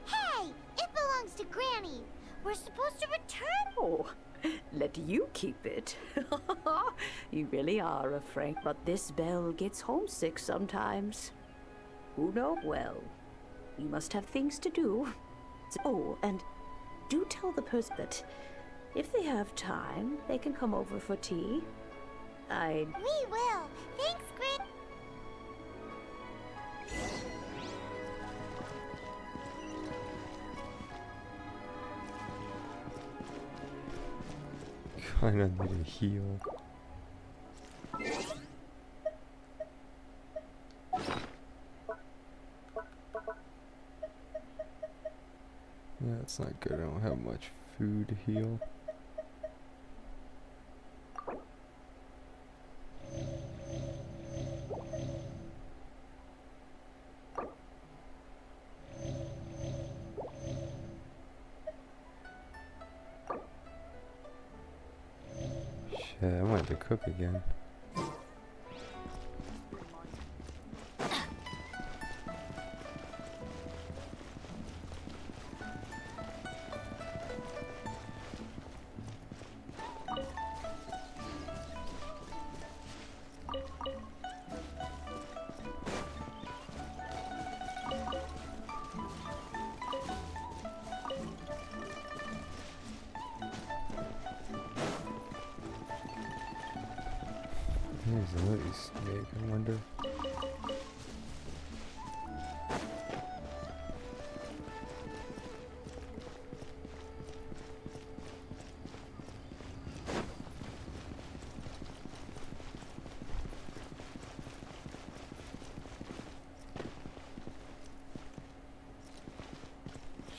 Hey! It belongs to Granny! We're supposed to return. Oh, let you keep it. You really are a frank, but this bell gets homesick sometimes. Who knows? Well, you must have things to do. Oh, and do tell the person that if they have time, they can come over for tea. We will. Thanks, Gran. Kinda need a heal. Yeah, it's not good. I don't have much food to heal. Shit, I wanted to cook again. There's a little snake, I wonder.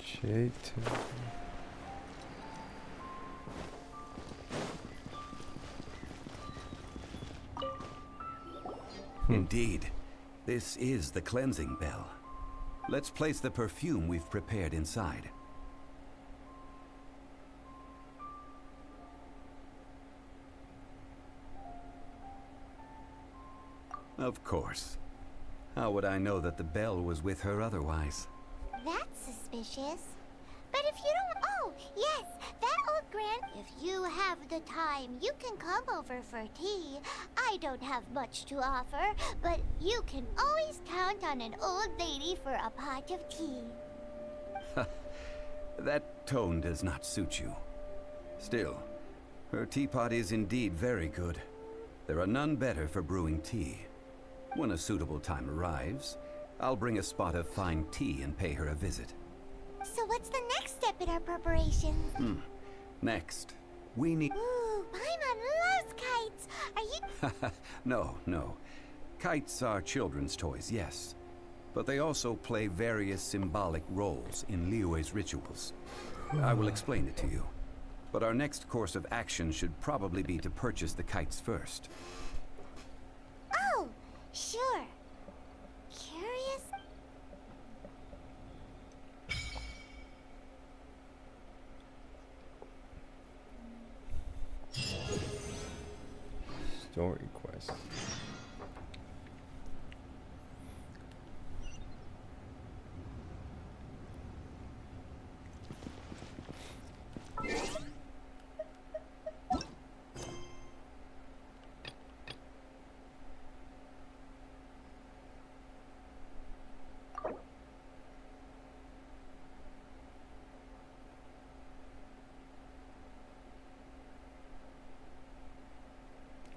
Shade. Indeed. This is the cleansing bell. Let's place the perfume we've prepared inside. Of course. How would I know that the bell was with her otherwise? That's suspicious. But if you don't... Oh, yes, that old Gran... If you have the time, you can come over for tea. I don't have much to offer, but you can always count on an old lady for a pot of tea. That tone does not suit you. Still, her teapot is indeed very good. There are none better for brewing tea. When a suitable time arrives, I'll bring a spot of fine tea and pay her a visit. So what's the next step in our preparations? Next, we need... Ooh, Paimon loves kites! Are you... No. Kites are children's toys, yes. But they also play various symbolic roles in Liyue's rituals. I will explain it to you. But our next course of action should probably be to purchase the kites first. Oh, sure. Curious? Story quest.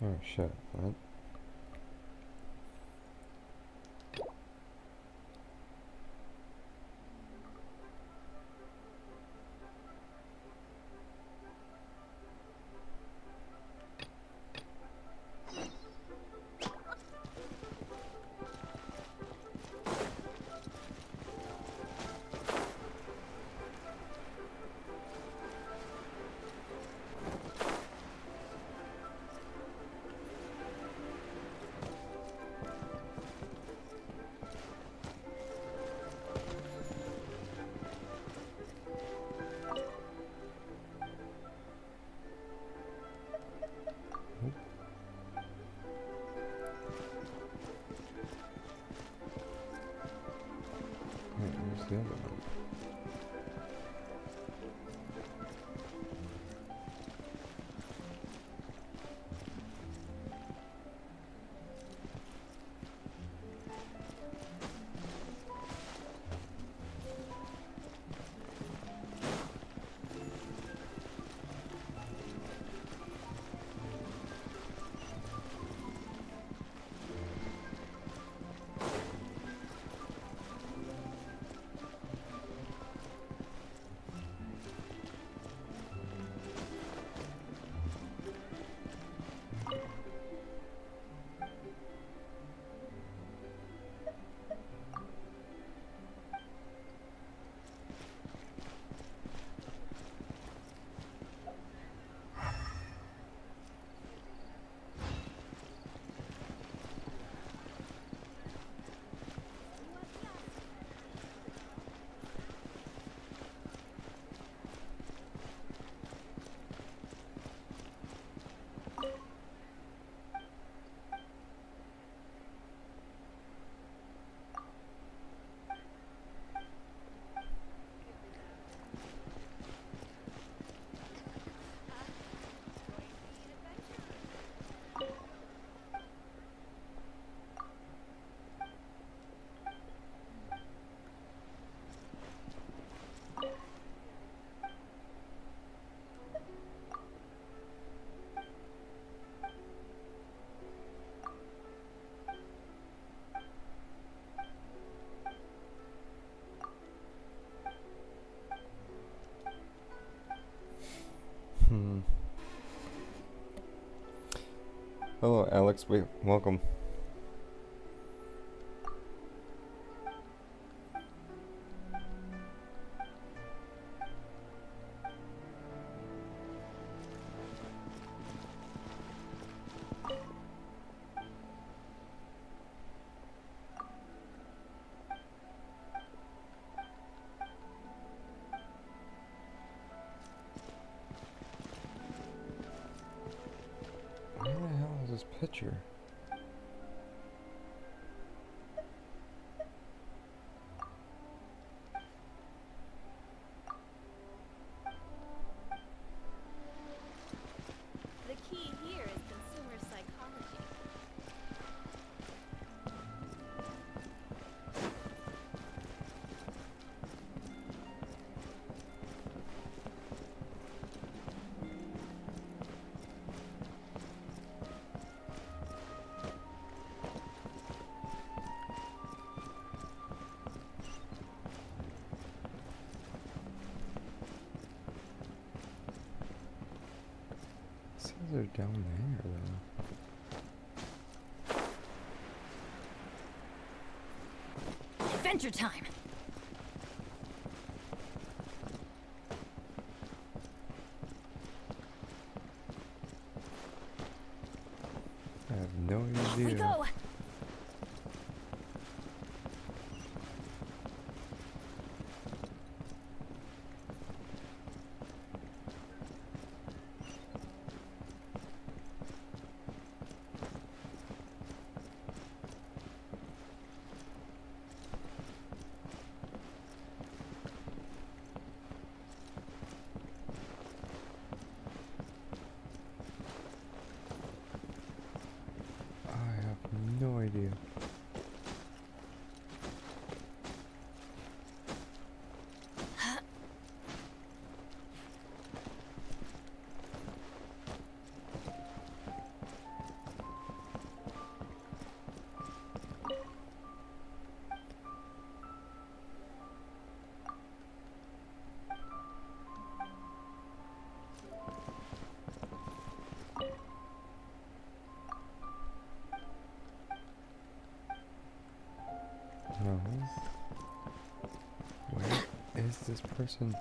Oh shit, what? the other one? Hello, Alex. Wait, welcome. Where the hell is this picture? The key here is consumer psychology. Says they're down there though. Adventure time! I have no idea. We go! I have no idea. No. Where is this person?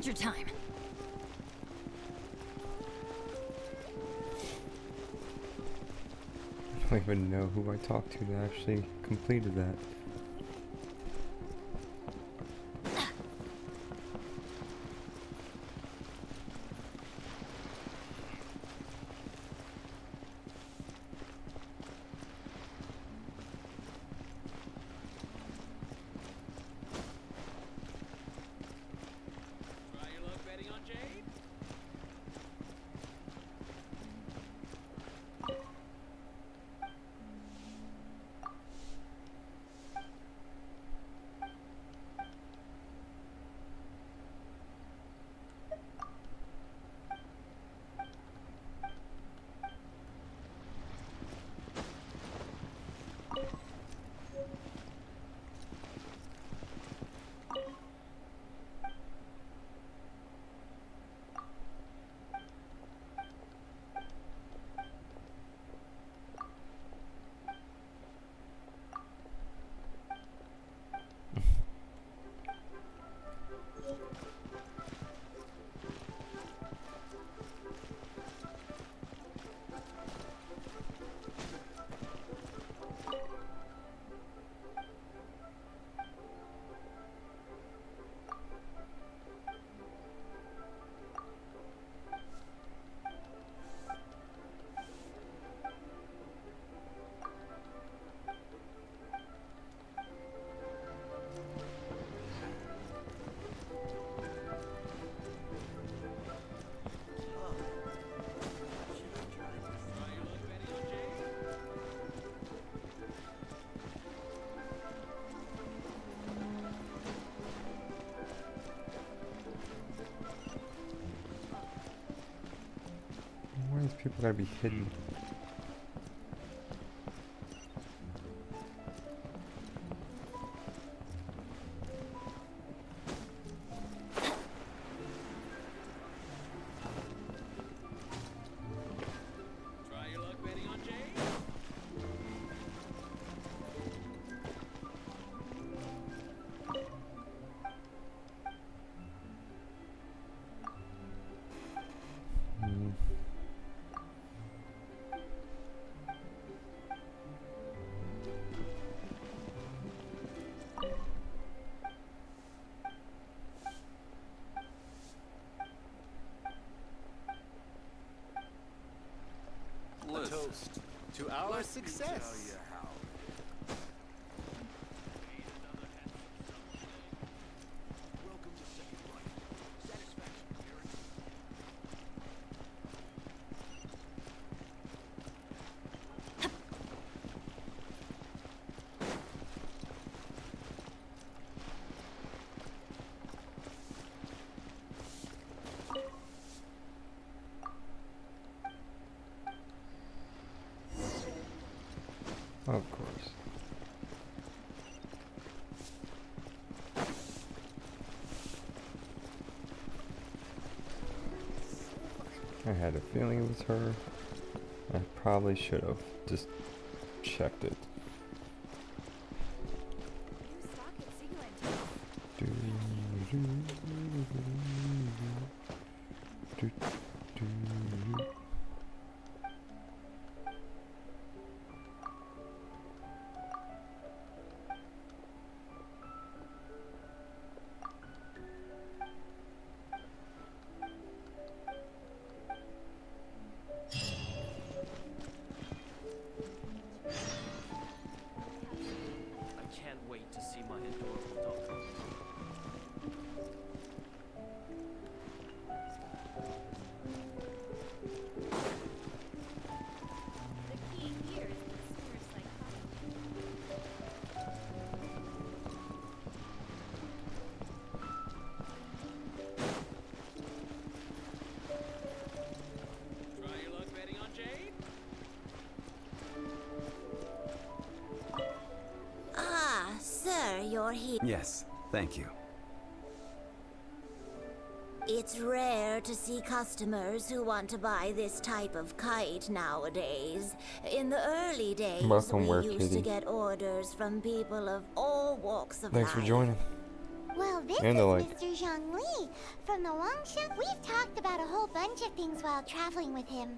Adventure time! I don't even know who I talked to that actually completed that. Why is people gotta be hidden? A toast to our success. Of course. I had a feeling it was her. I probably should have just checked it. You're here. Yes, thank you. It's rare to see customers who want to buy this type of kite nowadays. In the early days, Welcome, we work used kitty. to get orders from people of all walks of Thanks life. for joining. Well, this And is like, Mr. Zhongli from the Wangsheng. We've talked about a whole bunch of things while traveling with him.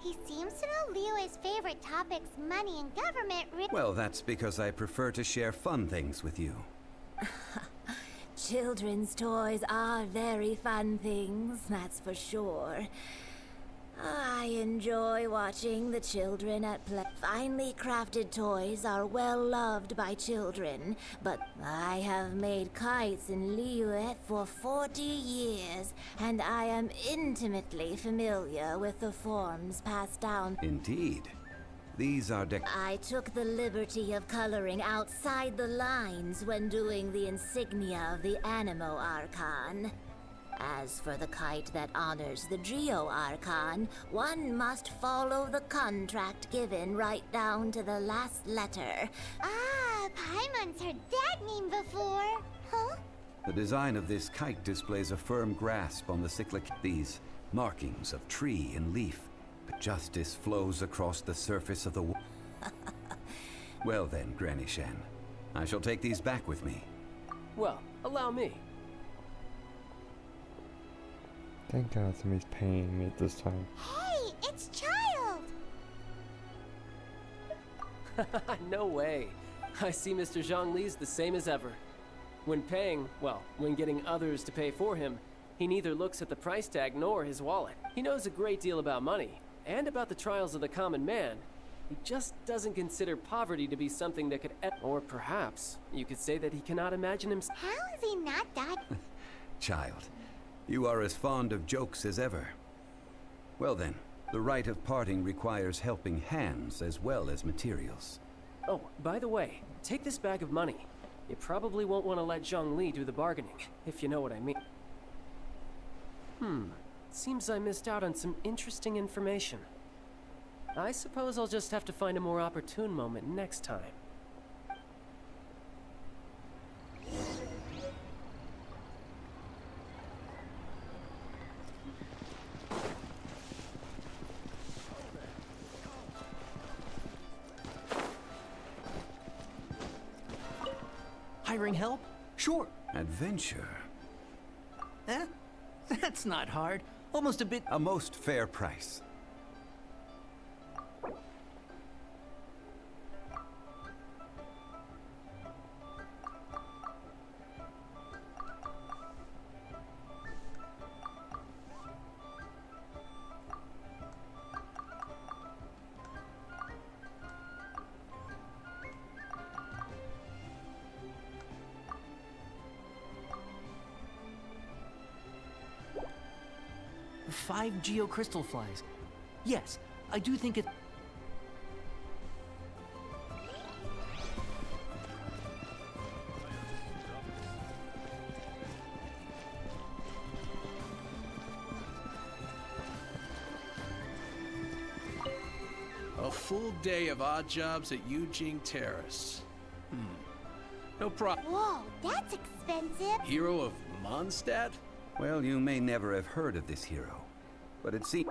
He seems to know Liyue's favorite topics, money and government. Well, that's because I prefer to share fun things with you. Children's toys are very fun things, that's for sure. I enjoy watching the children at play. Finely crafted toys are well loved by children, but I have made kites in Liyue for 40 years, and I am intimately familiar with the forms passed down. Indeed. These are I took the liberty of coloring outside the lines when doing the insignia of the Animo Archon. As for the kite that honors the Geo Archon, one must follow the contract given right down to the last letter. Ah, Paimon's heard that name before. Huh? The design of this kite displays a firm grasp on the cyclic. These markings of tree and leaf. Justice flows across the surface of the Well then, Granny Shan. I shall take these back with me. Well, allow me. thank God somebody's paying me this time. Hey, it's Child! No way. I see Mr. Zhongli's the same as ever. When paying, well, when getting others to pay for him, he neither looks at the price tag nor his wallet. He knows a great deal about money, and about the trials of the common man. He just doesn't consider poverty to be something that could or perhaps you could say that he cannot imagine himself. How is he not that? Child, you are as fond of jokes as ever. Well then, the rite of parting requires helping hands as well as materials. Oh, by the way, take this bag of money. You probably won't want to let Zhongli do the bargaining, if you know what I mean. Seems I missed out on some interesting information. I suppose I'll just have to find a more opportune moment next time. Hiring help? Sure. Adventure? Eh? That's not hard. Almost a bit. A most fair price. Five geocrystal flies. Yes, I do think it. A full day of odd jobs at Eugene Terrace. No problem. Whoa, that's expensive. Hero of Mondstadt? Well, you may never have heard of this hero, but it seems...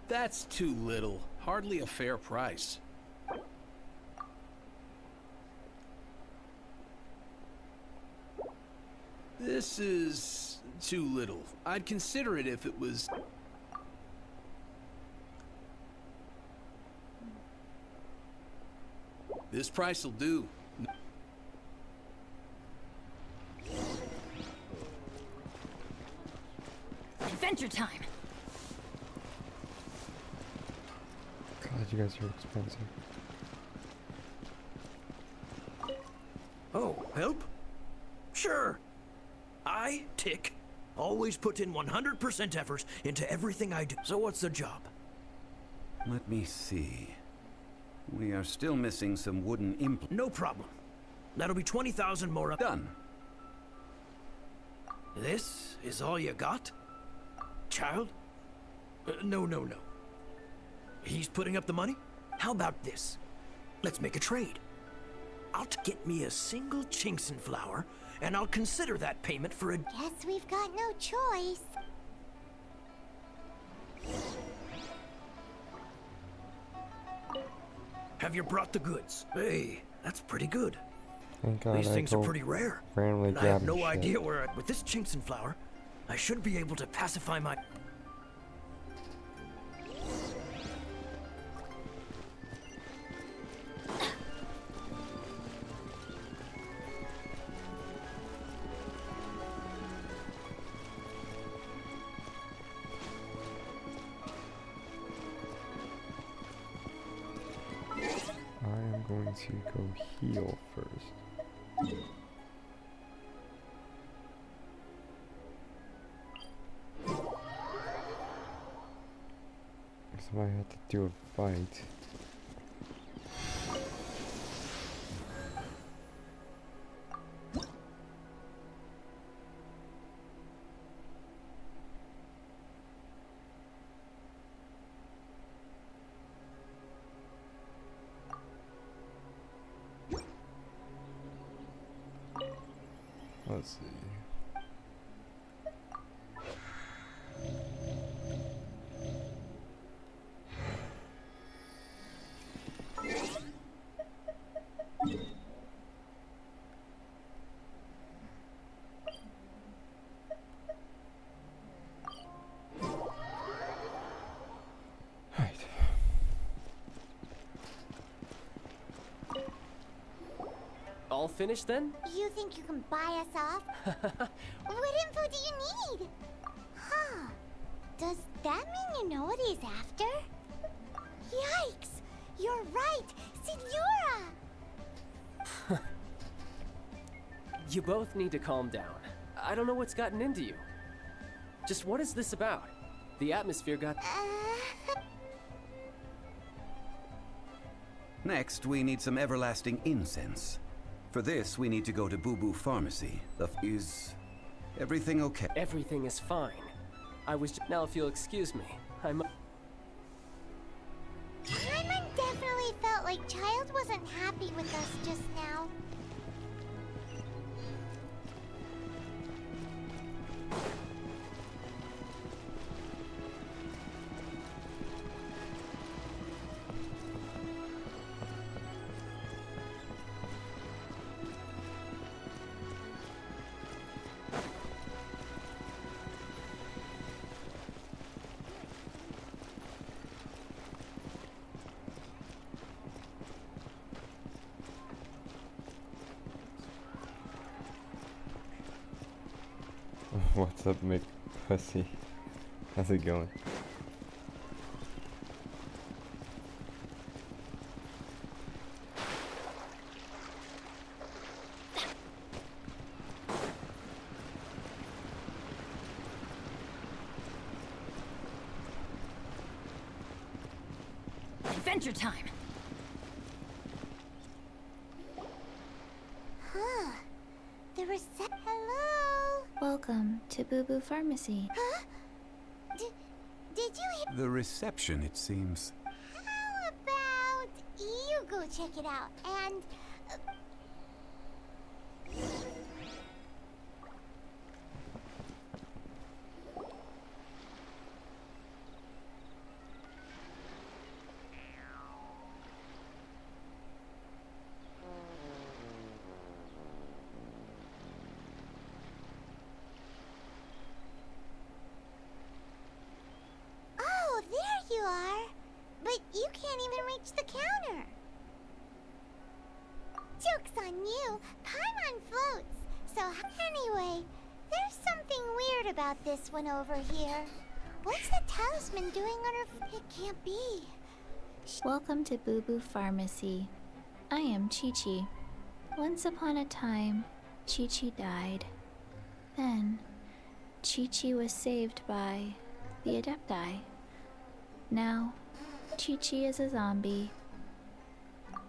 That's too little. Hardly a fair price. This is too little. I'd consider it if it was... This price will do. Adventure time! God, you guys are expensive. Oh, help? Sure. I, Tick, always put in 100% effort into everything I do. So what's the job? Let me see. We are still missing some wooden implants. No problem. That'll be 20,000 more up. Done. This is all you got? Child? No. He's putting up the money? How about this? Let's make a trade. I'll get me a single Chingson flower, and I'll consider that payment for a... Guess we've got no choice. Have you brought the goods? Hey, that's pretty good. Thank God These I things are go pretty rare. randomly And I have grabbing no shit. idea where with this chinks and flour, I should be able to pacify my... I am going to go heal first. So I have to do a fight. Let's see. Right. All finished then? You think you can buy us off? What info do you need? Huh. Does that mean you know what he's after? Yikes! You're right! Signora! You both need to calm down. I don't know what's gotten into you. Just what is this about? The atmosphere got... Next, we need some everlasting incense. For this, we need to go to Boo Boo Pharmacy. Is everything okay? Everything is fine. I was now, if you'll excuse me, I'm... Paimon definitely felt like Child wasn't happy with us just now. What's up, McPussy? How's it going? Adventure time! Huh. The Hello? Welcome to Boo Boo Pharmacy. Huh? Did you hear? The reception, it seems. How about you go check it out and... Oh, there you are. But you can't even reach the counter. Joke's on you. Paimon floats. So anyway, there's something weird about this one over here. What's the talisman doing on her It can't be. Welcome to Boo Boo Pharmacy. I am Chi-Chi. Once upon a time, Chi-Chi died. Then, Chi-Chi was saved by the Adepti. Now, Chi-Chi is a zombie.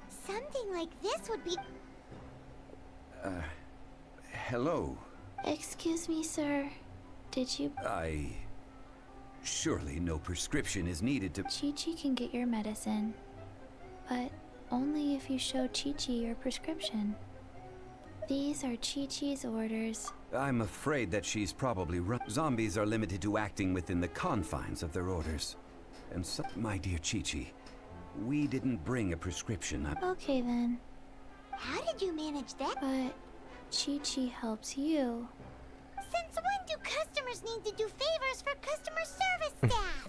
Something like this would be... Hello. Excuse me, sir. Did you... Surely no prescription is needed to... Chi-Chi can get your medicine, but only if you show Chi-Chi your prescription. These are Chi-Chi's orders. I'm afraid that she's probably right. Zombies are limited to acting within the confines of their orders. And so, my dear Chi-Chi, We didn't bring a prescription. Okay then. How did you manage that? But Chi-Chi helps you. Since when do customers need to do favors for customer service staff?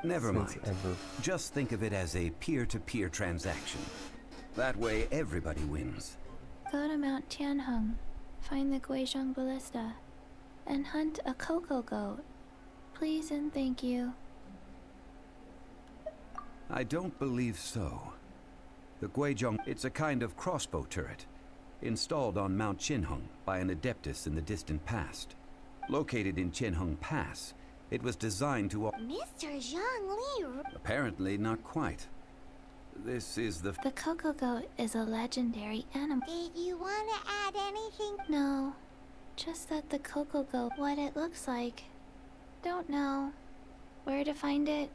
Never Since mind. ever. Just think of it as a peer-to-peer transaction. That way, everybody wins. Go to Mount Tianheng, find the Guizhong Ballista, and hunt a cocoa goat. Please and thank you. I don't believe so. The Guizhong, it's a kind of crossbow turret, installed on Mount Qinheng by an adeptus in the distant past. Located in Qinheng Pass, it was designed to... Mr. Zhongli... Apparently not quite. This is the... The cocoa goat is a legendary animal. Did you want to add anything? No, just that the cocoa goat, what it looks like. Don't know. Where to find it?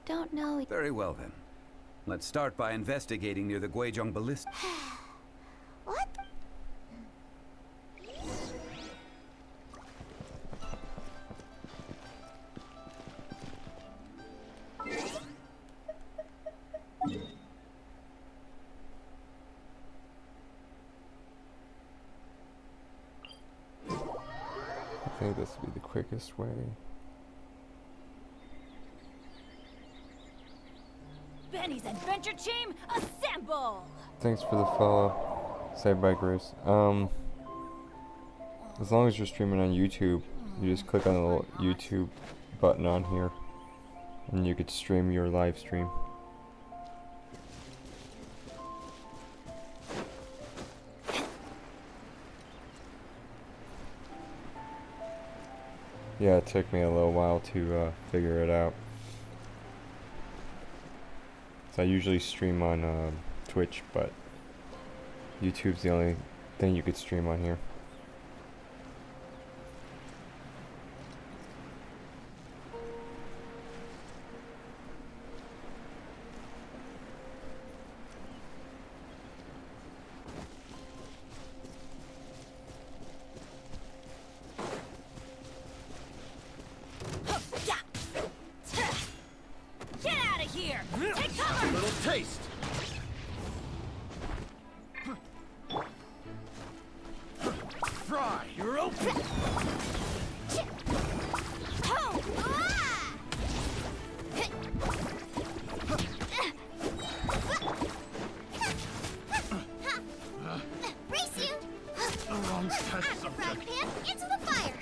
Don't know. Very well then. Let's start by investigating near the Guizhong Ballista. What? I think this would be the quickest way. Benny's Adventure Team, assemble! Thanks for the follow. Saved by Grace. As long as you're streaming on YouTube, you just click on the little YouTube button on here, and you could stream your live stream. Yeah, it took me a little while to figure it out. So I usually stream on Twitch, but YouTube's the only thing you could stream on here. Get out of here! Take cover! A little taste. Fry. You're open. Race you! The wrong test Out the frying subject. pan, into the fire!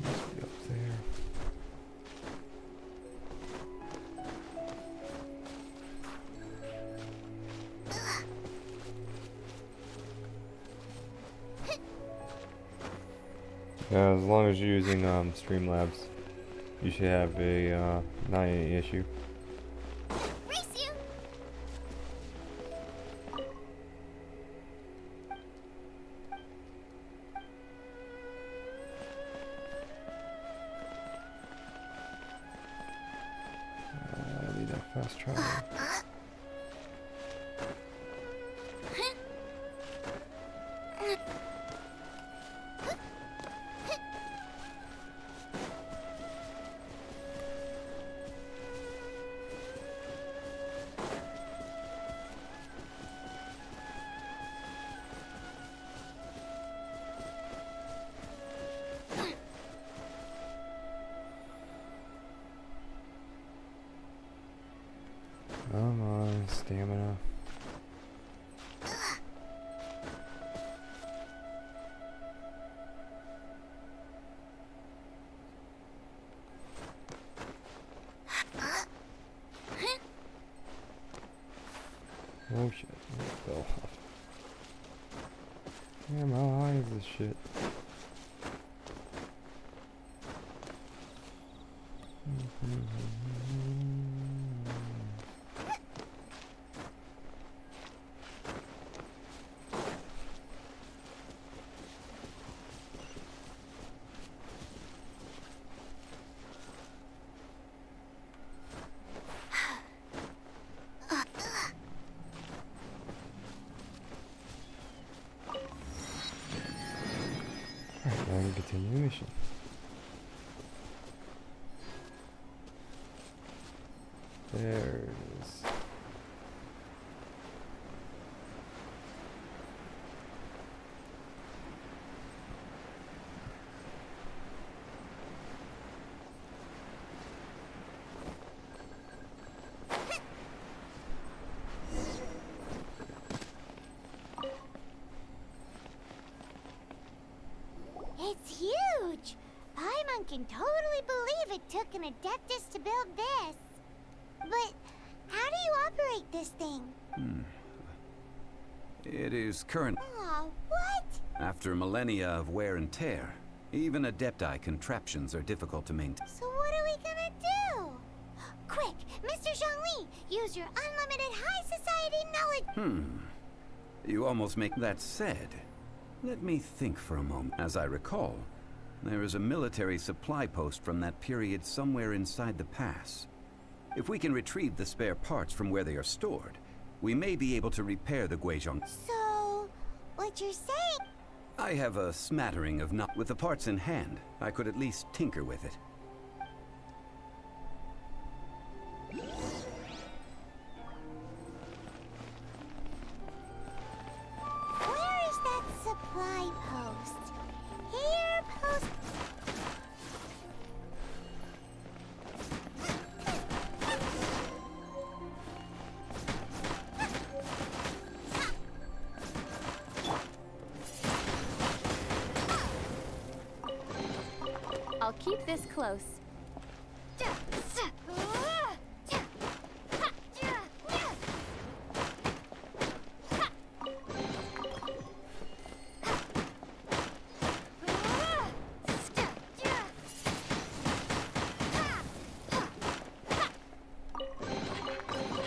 Must be up there. Yeah, as long as you're using Streamlabs, you should have a not any issue. Race you! I need that fast travel. Come fell off. Damn, how high is this shit? Alright, now we continue the mission. There it is. It's huge! Paimon can totally believe it took an Adeptus to build this. But how do you operate this thing? It is current. Aw, what? After millennia of wear and tear, even Adepti contraptions are difficult to maintain. So what are we gonna do? Quick, Mr. Zhongli, use your unlimited high society knowledge. You almost make that said. Let me think for a moment. As I recall, there is a military supply post from that period somewhere inside the pass. If we can retrieve the spare parts from where they are stored, we may be able to repair the Guizhong. So, what you're saying? I have a smattering of not. With the parts in hand, I could at least tinker with it. Where is that supply post? Here, post. I'll keep this close.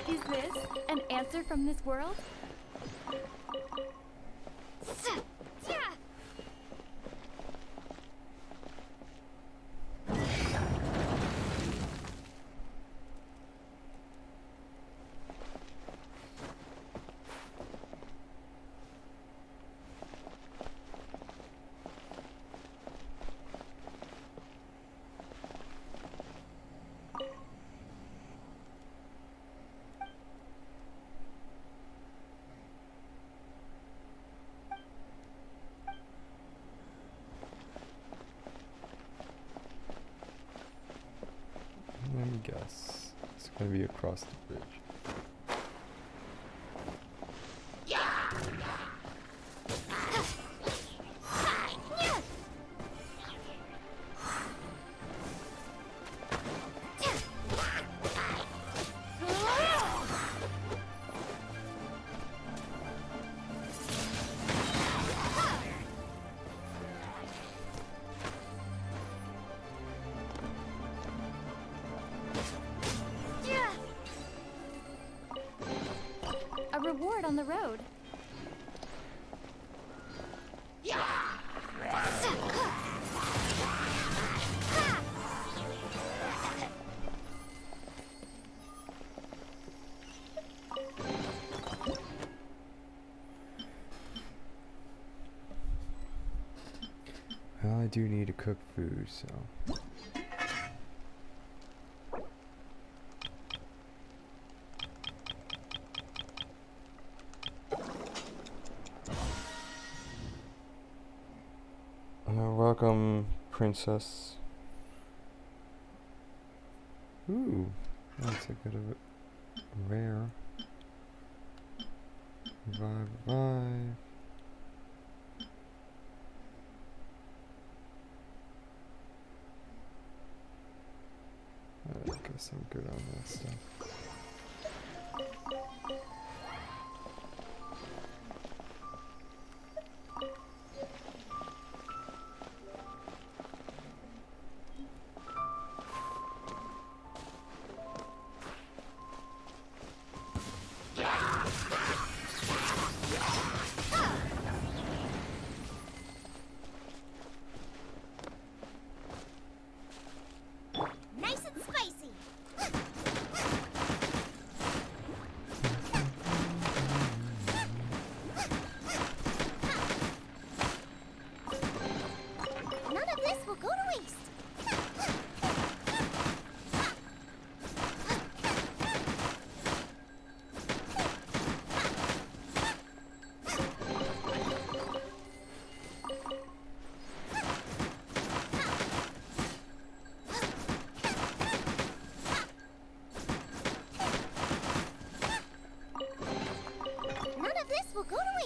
Is this an answer from this world? Let me guess. It's gonna be across the bridge. A reward on the road. Well, I do need to cook food, so. Welcome, princess. Ooh, that's a bit of a rare. Revive. I guess I'm good on that stuff.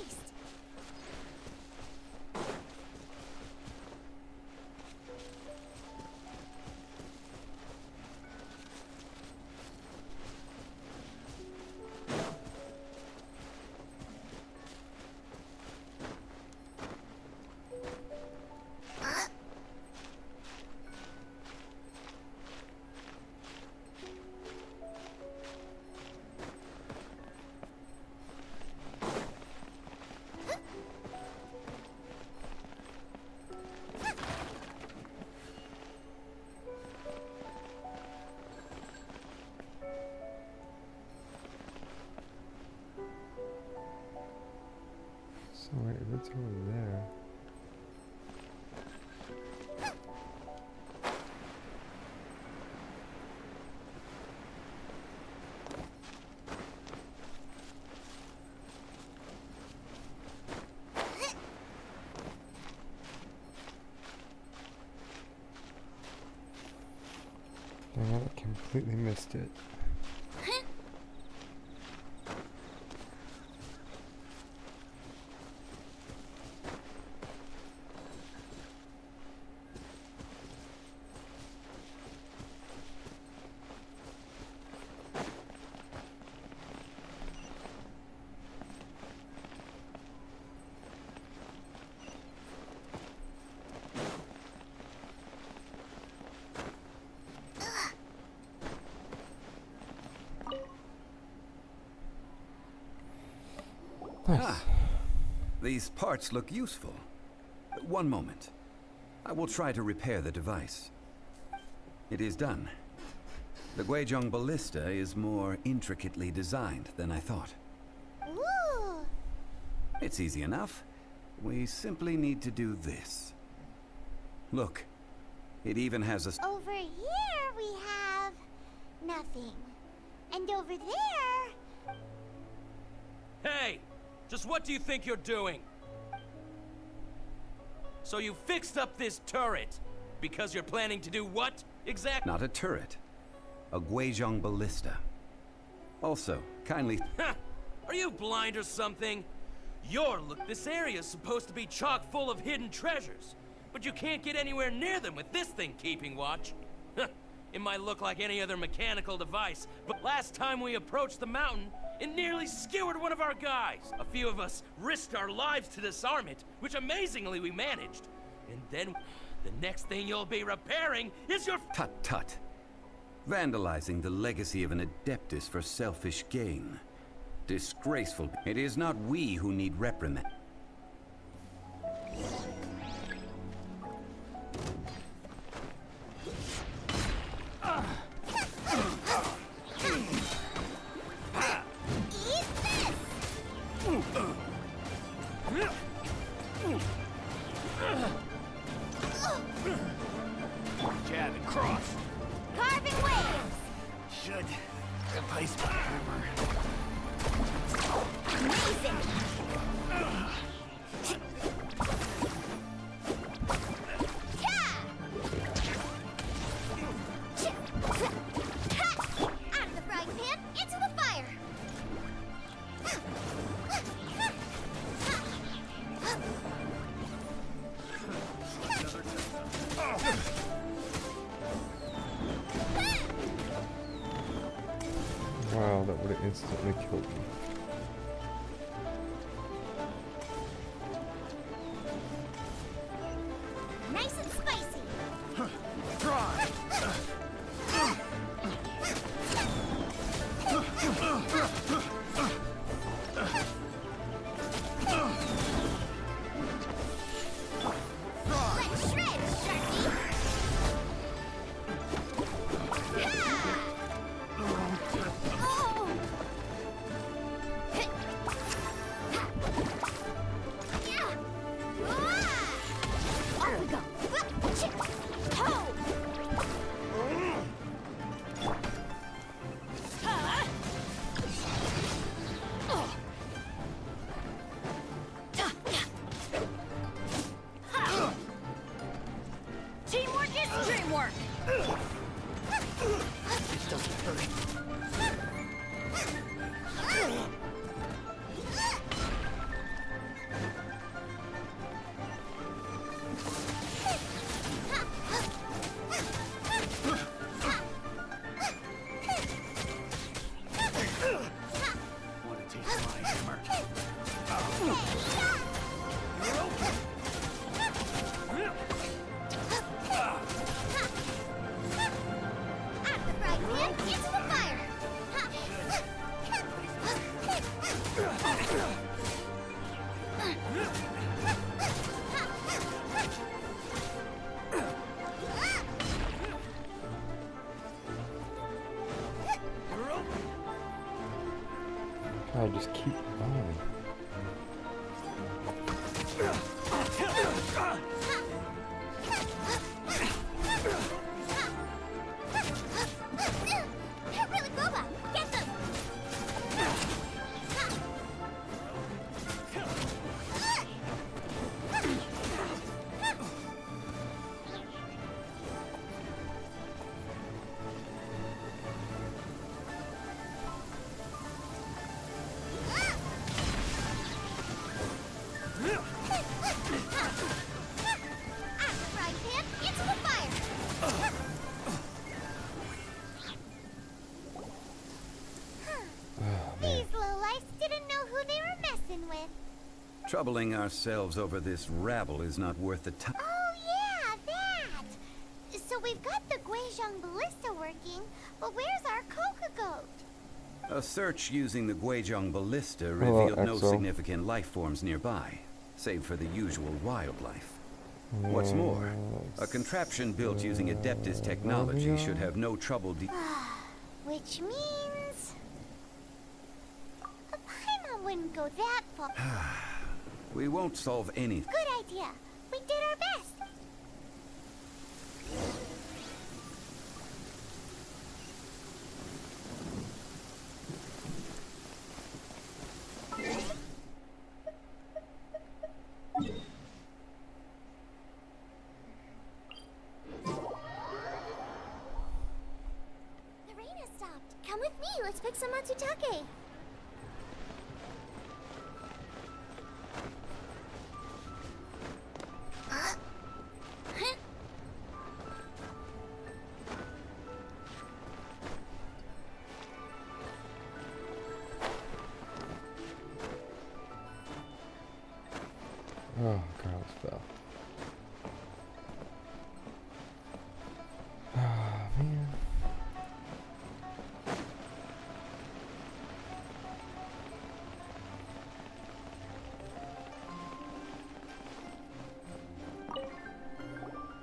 taste. So wait, what's over there? Dang it, I completely missed it. Nice. Ah, these parts look useful. One moment. I will try to repair the device. It is done. The Guizhong ballista is more intricately designed than I thought. Ooh! It's easy enough. We simply need to do this. Look, it even has a... Over here we have nothing. And over there... Hey! Just what do you think you're doing? So you fixed up this turret because you're planning to do what exactly? Not a turret. A Guizhong ballista. Also, kindly... Are you blind or something? This area's supposed to be chock full of hidden treasures, but you can't get anywhere near them with this thing keeping watch. It might look like any other mechanical device, but last time we approached the mountain, it nearly skewered one of our guys. A few of us risked our lives to disarm it, which amazingly we managed. And then, the next thing you'll be repairing is your— Tut-tut. Vandalizing the legacy of an Adeptus for selfish gain. Disgraceful. It is not we who need reprimand. Jab and cross. Carving waves! Should replace my hammer. Amazing! Out of the frying pan, into the fire! Wow, that would have instantly killed me. Nice and spicy! Try. Let's shred, Sharky! Ha! Oh! I just keep going. Really, Boba! Get them! Right hand, into the fire! These lowlifes didn't know who they were messing with. Troubling ourselves over this rabble is not worth the time. Oh yeah, that! So we've got the Guizhong ballista working, but where's our Coca goat? A search using the Guizhong ballista Hello, revealed no Exo. significant life forms nearby, save for the usual wildlife. What's more, a contraption built using Adeptus technology should have no trouble Which means... a Paimon wouldn't go that far. We won't solve anything. Good idea. We did our best. The rain has stopped. Come with me. Let's pick some matsutake. Oh, God, it fell. Oh, man.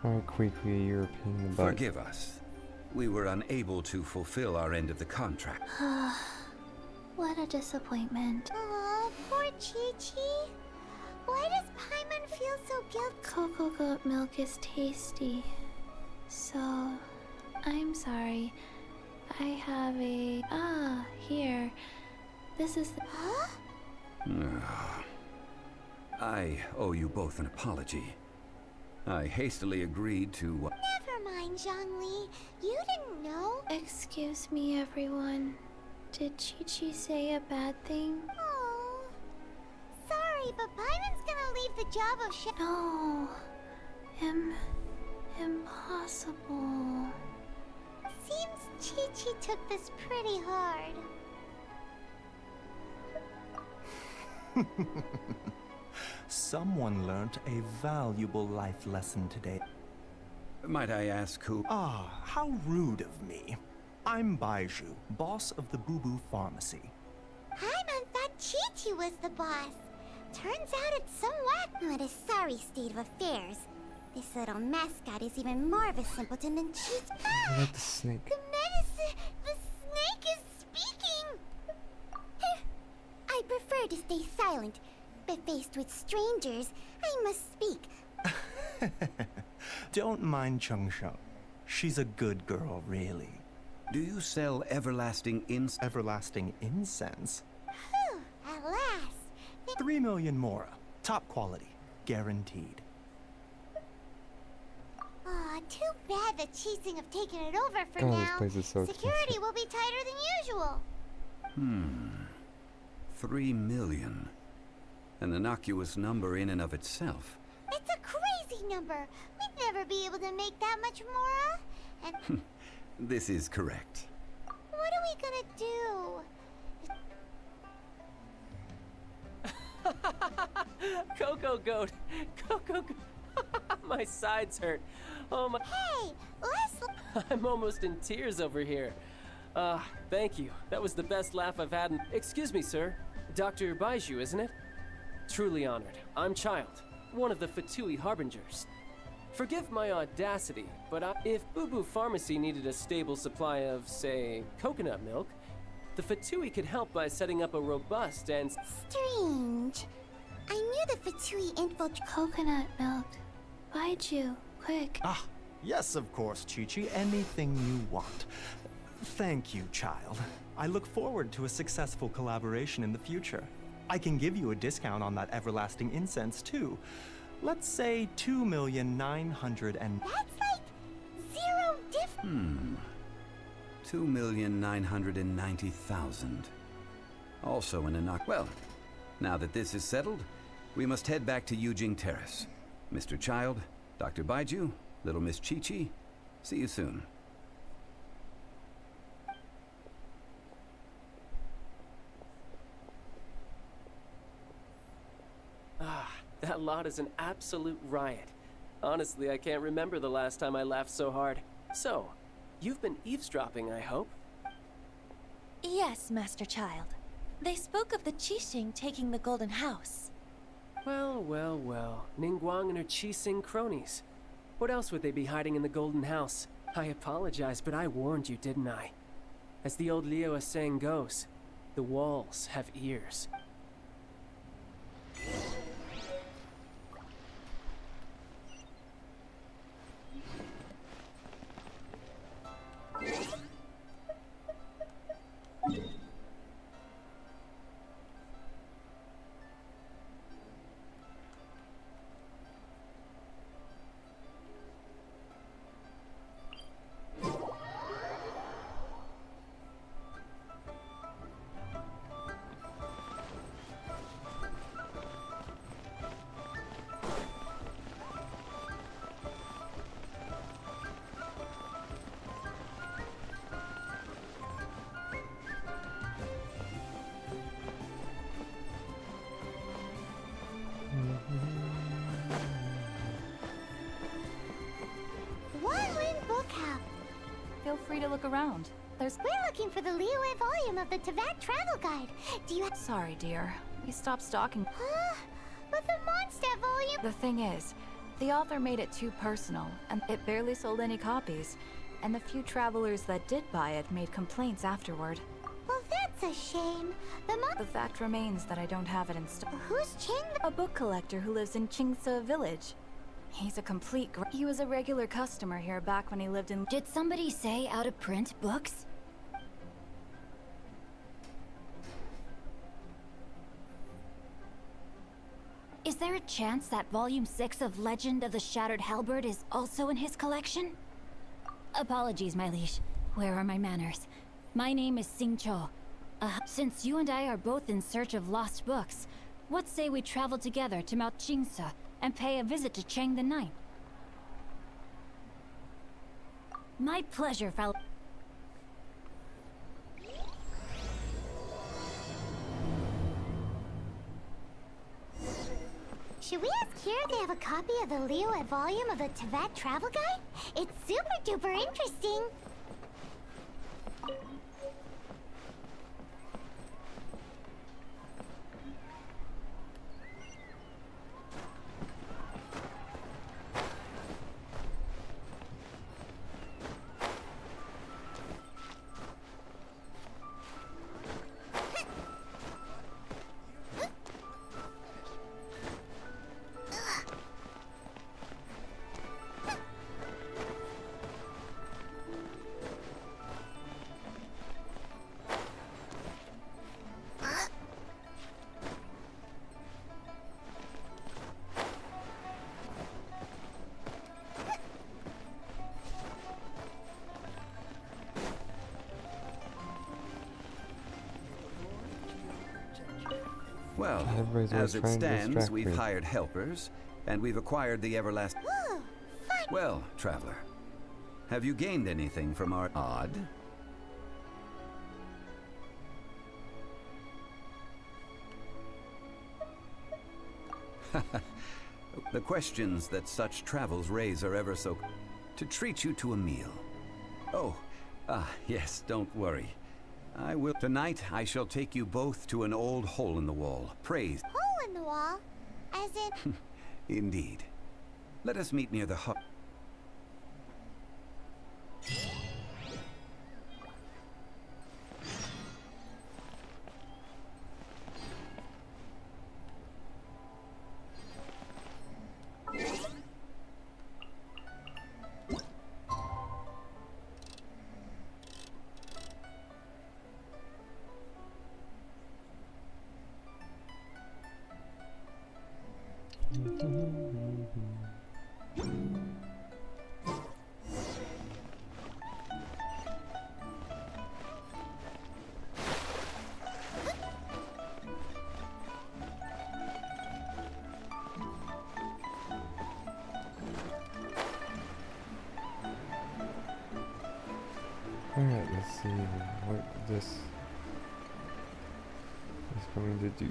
Alright, quickly, your opinion about... Forgive us. We were unable to fulfill our end of the contract. What a disappointment. Aw, poor Chi-Chi. Why does Paimon feel so guilty? Cocoa goat milk is tasty. So, I'm sorry. I have a... here. This is the... Huh? I owe you both an apology. I hastily agreed to... Never mind, Zhongli. You didn't know. Excuse me, everyone. Did Chi-Chi say a bad thing? Oh, sorry, but Paimon's gonna leave the job of chef. No. Impossible. Seems Chi-Chi took this pretty hard. Someone learnt a valuable life lesson today. Might I ask who... How rude of me. I'm Baiju, boss of the Boo Boo Pharmacy. Paimon thought Chi-Chi was the boss. Turns out it's somewhat... What a sorry state of affairs. This little mascot is even more of a simpleton than Chi-Chi. I like the snake. The medicine... The snake is speaking! I prefer to stay silent, but faced with strangers, I must speak. Don't mind Chung Sheng. She's a good girl, really. Do you sell everlasting Everlasting incense? Whew, at last. 3 million mora. Top quality. Guaranteed. Aw, too bad the Chising have taken it over for God, this now. place is so Security expensive. will be tighter than usual. 3 million. An innocuous number in and of itself. It's a crazy number. We'd never be able to make that much mora. And This is correct. what are we gonna do? Coco Goat! Coco Goat! My sides hurt. Oh my. Hey, let's... I'm almost in tears over here. Thank you. That was the best laugh I've had in... Excuse me, sir. Dr. Baiju, isn't it? Truly honored. I'm Child, one of the Fatui Harbingers. Forgive my audacity, but if Boo Pharmacy needed a stable supply of, say, coconut milk, the Fatui could help by setting up a robust and... Strange. I knew the Fatui infiltrated... Coconut milk. Baiju, quick. Ah, yes, of course, Chi-Chi. Anything you want. Thank you, child. I look forward to a successful collaboration in the future. I can give you a discount on that everlasting incense, too. Let's say 2,900,000 and... That's like zero difference. 2,990,000. Also in a Well, now that this is settled, we must head back to Yujing Terrace. Mr. Child, Dr. Baiju, Little Miss Chi-Chi, see you soon. That lot is an absolute riot. Honestly, I can't remember the last time I laughed so hard. So, you've been eavesdropping, I hope? Yes, Master Child. They spoke of the Qixing taking the Golden House. Well, well, well. Ningguang and her Qixing cronies. What else would they be hiding in the Golden House? I apologize, but I warned you, didn't I? As the old Liu saying goes, the walls have ears. Feel free to look around. We're looking for the Liyue volume of the Tevat Travel Guide. Do you... Sorry, dear. We stopped stocking. Huh? But the Mondstadt volume... The thing is, the author made it too personal, and it barely sold any copies. And the few travelers that did buy it made complaints afterward. Well, that's a shame. The fact remains that I don't have it in stock. Who's Ching? A book collector who lives in Qingce Village. He's a complete He was a regular customer here back when he lived in... Did somebody say out-of-print books? Is there a chance that Volume 6 of Legend of the Shattered Halberd is also in his collection? Apologies, my liege. Where are my manners? My name is Sing Cho. Since you and I are both in search of lost books, what say we travel together to Mount Qingce and pay a visit to Cheng the Ninth? My pleasure, fellow. Should we ask here if they have a copy of the Liyue volume of the Tevat Travel Guide? It's super duper interesting. Well, Everybody's as it always trying to stands, distract we've me. hired helpers, and we've acquired the everlasting... Well, traveler, have you gained anything from our odd? The questions that such travels raise are ever so... To treat you to a meal. Oh, yes, don't worry. I will... Tonight, I shall take you both to an old hole in the wall. Praised. Hole in the wall? As in... Indeed. Let us meet near the hut. Alright, let's see what this is going to do.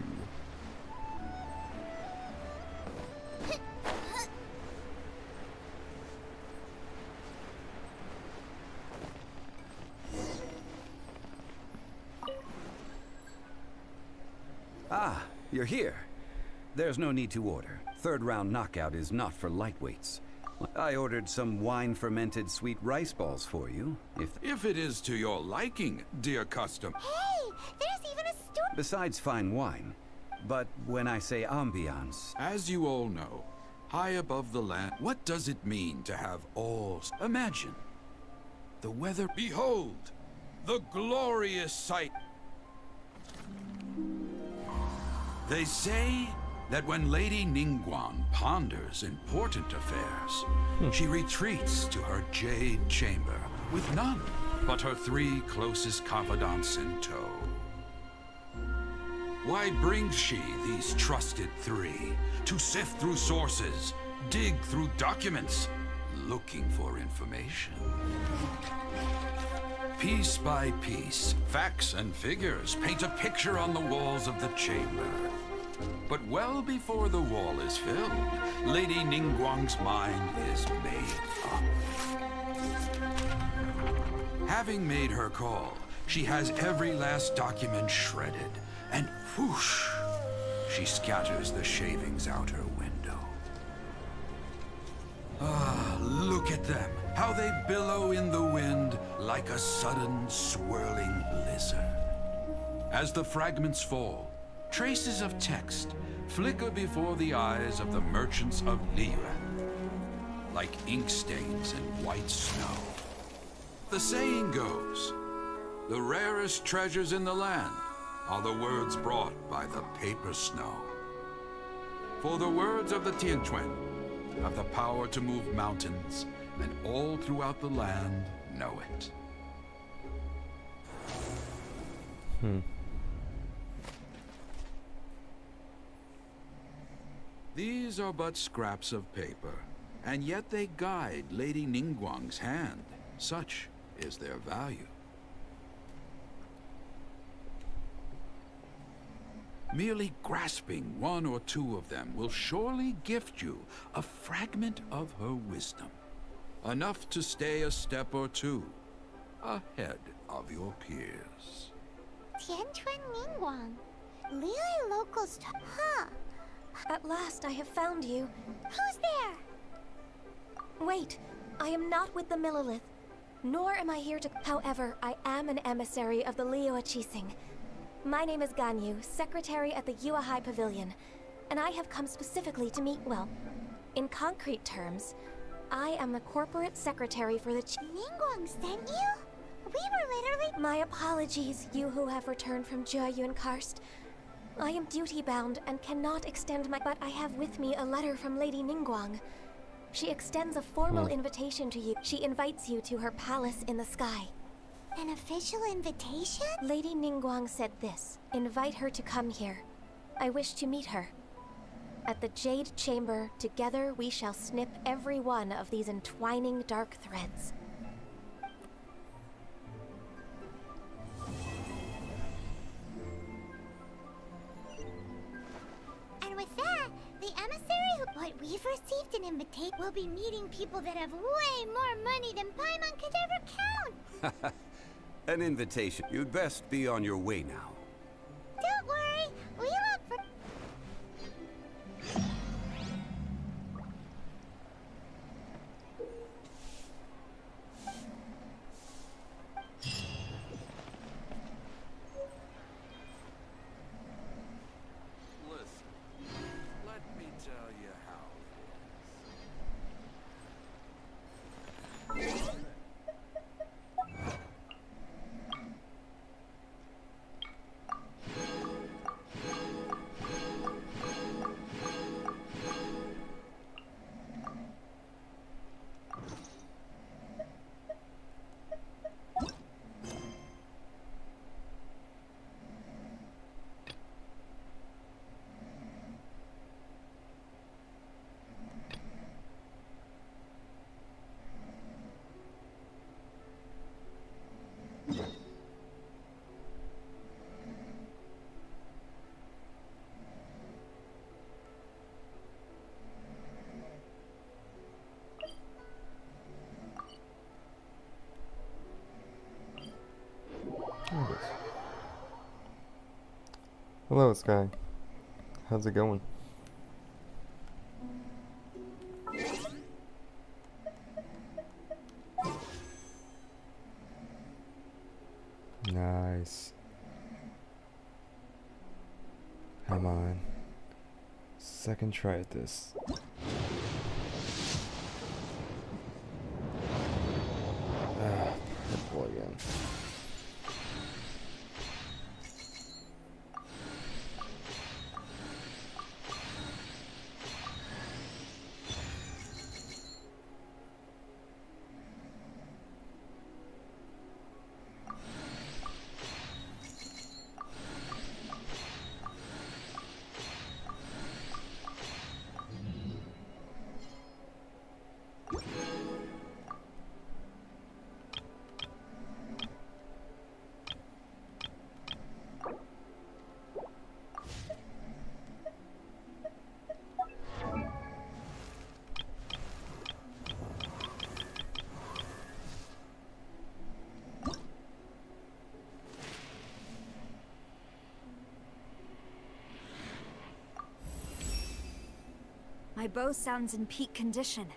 Ah, you're here. There's no need to order. Third round knockout is not for lightweights. I ordered some wine-fermented sweet rice balls for you, If it is to your liking, dear custom. Hey, there's even a store. Besides fine wine. But when I say ambiance... As you all know, high above the land, what does it mean to have all... Imagine. The weather... Behold! The glorious sight! They say that when Lady Ningguang ponders important affairs, she retreats to her jade chamber with none but her 3 closest confidants in tow. Why brings she these trusted 3 to sift through sources, dig through documents, looking for information? Piece by piece, facts and figures paint a picture on the walls of the chamber. But well before the wall is filled, Lady Ningguang's mind is made up. Having made her call, she has every last document shredded, and whoosh, she scatters the shavings out her window. Ah, look at them, how they billow in the wind like a sudden swirling blizzard. As the fragments fall, traces of text flicker before the eyes of the merchants of Liyue, like ink stains in white snow. The saying goes, the rarest treasures in the land are the words brought by the paper snow. For the words of the Tianquan have the power to move mountains, and all throughout the land know it. These are but scraps of paper, and yet they guide Lady Ningguang's hand. Such is their value. Merely grasping 1 or 2 of them will surely gift you a fragment of her wisdom. Enough to stay a step or 2 ahead of your peers. Tianquan Ningguang. Liyue locals huh? At last I have found you. Who's there? Wait, I am not with the Millilith, nor am I here to... However, I am an emissary of the Liyue Qixing. My name is Ganyu, secretary at the Yue High Pavilion, and I have come specifically to meet, well, in concrete terms, I am the corporate secretary for the Ningguang sent you? We were literally... My apologies, you who have returned from Jiayun Karst. I am duty-bound and cannot extend my... But I have with me a letter from Lady Ningguang. She extends a formal invitation to you. She invites you to her palace in the sky. An official invitation? Lady Ningguang said this. Invite her to come here. I wish to meet her. At the Jade Chamber, together we shall snip every one of these entwining dark threads. And with that, the emissary But we've received an invitation. We'll be meeting people that have way more money than Paimon could ever count. An invitation. You'd best be on your way now. Don't worry, we look for... Listen, let me tell you how it is. There it is. Hello, Sky. How's it going? Nice. Come on. Second try at this. Purple again. My bow sounds in peak condition.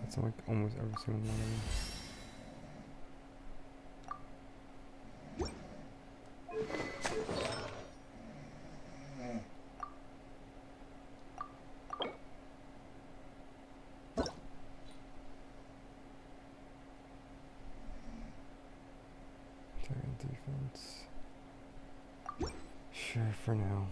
That's like almost every single one of them. Defense. Sure, for now.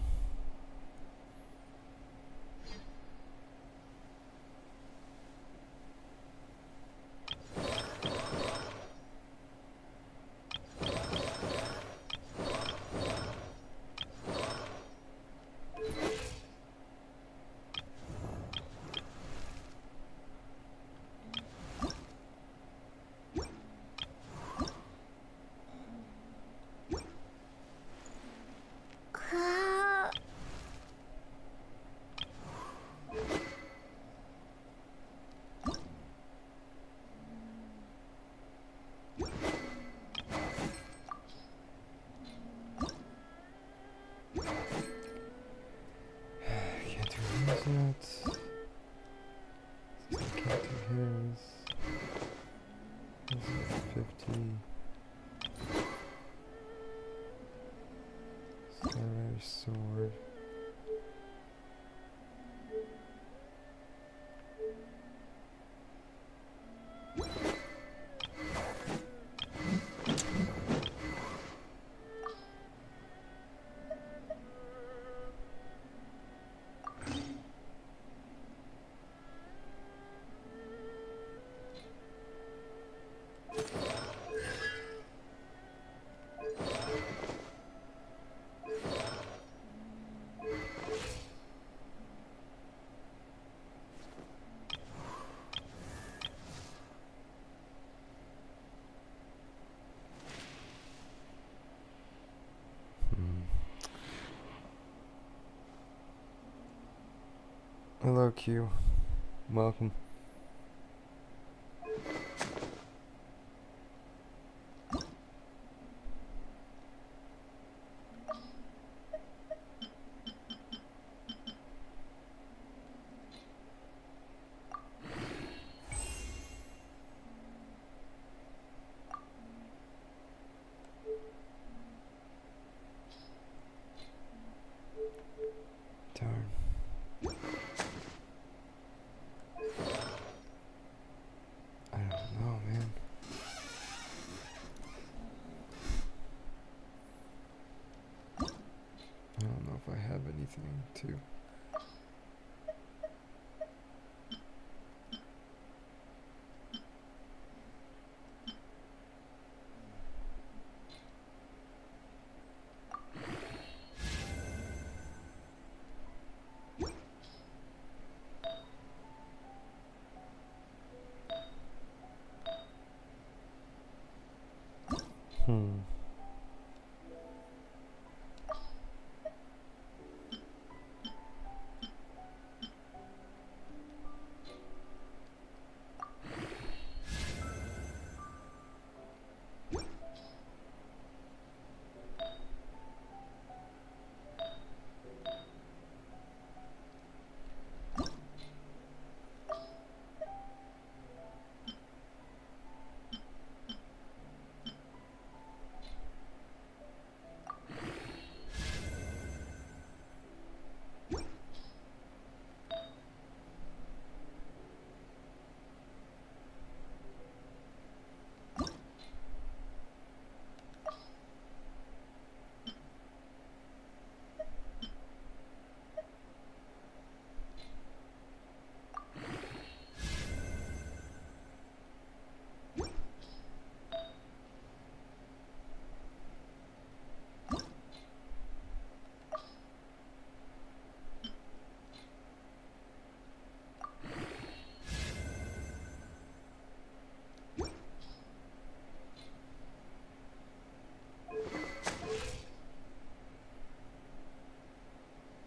Sword. Q. Welcome. Darn. I don't know, man. I don't know if I have anything to.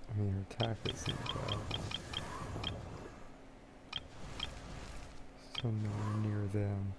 I mean, her attack isn't bad. So nowhere near them.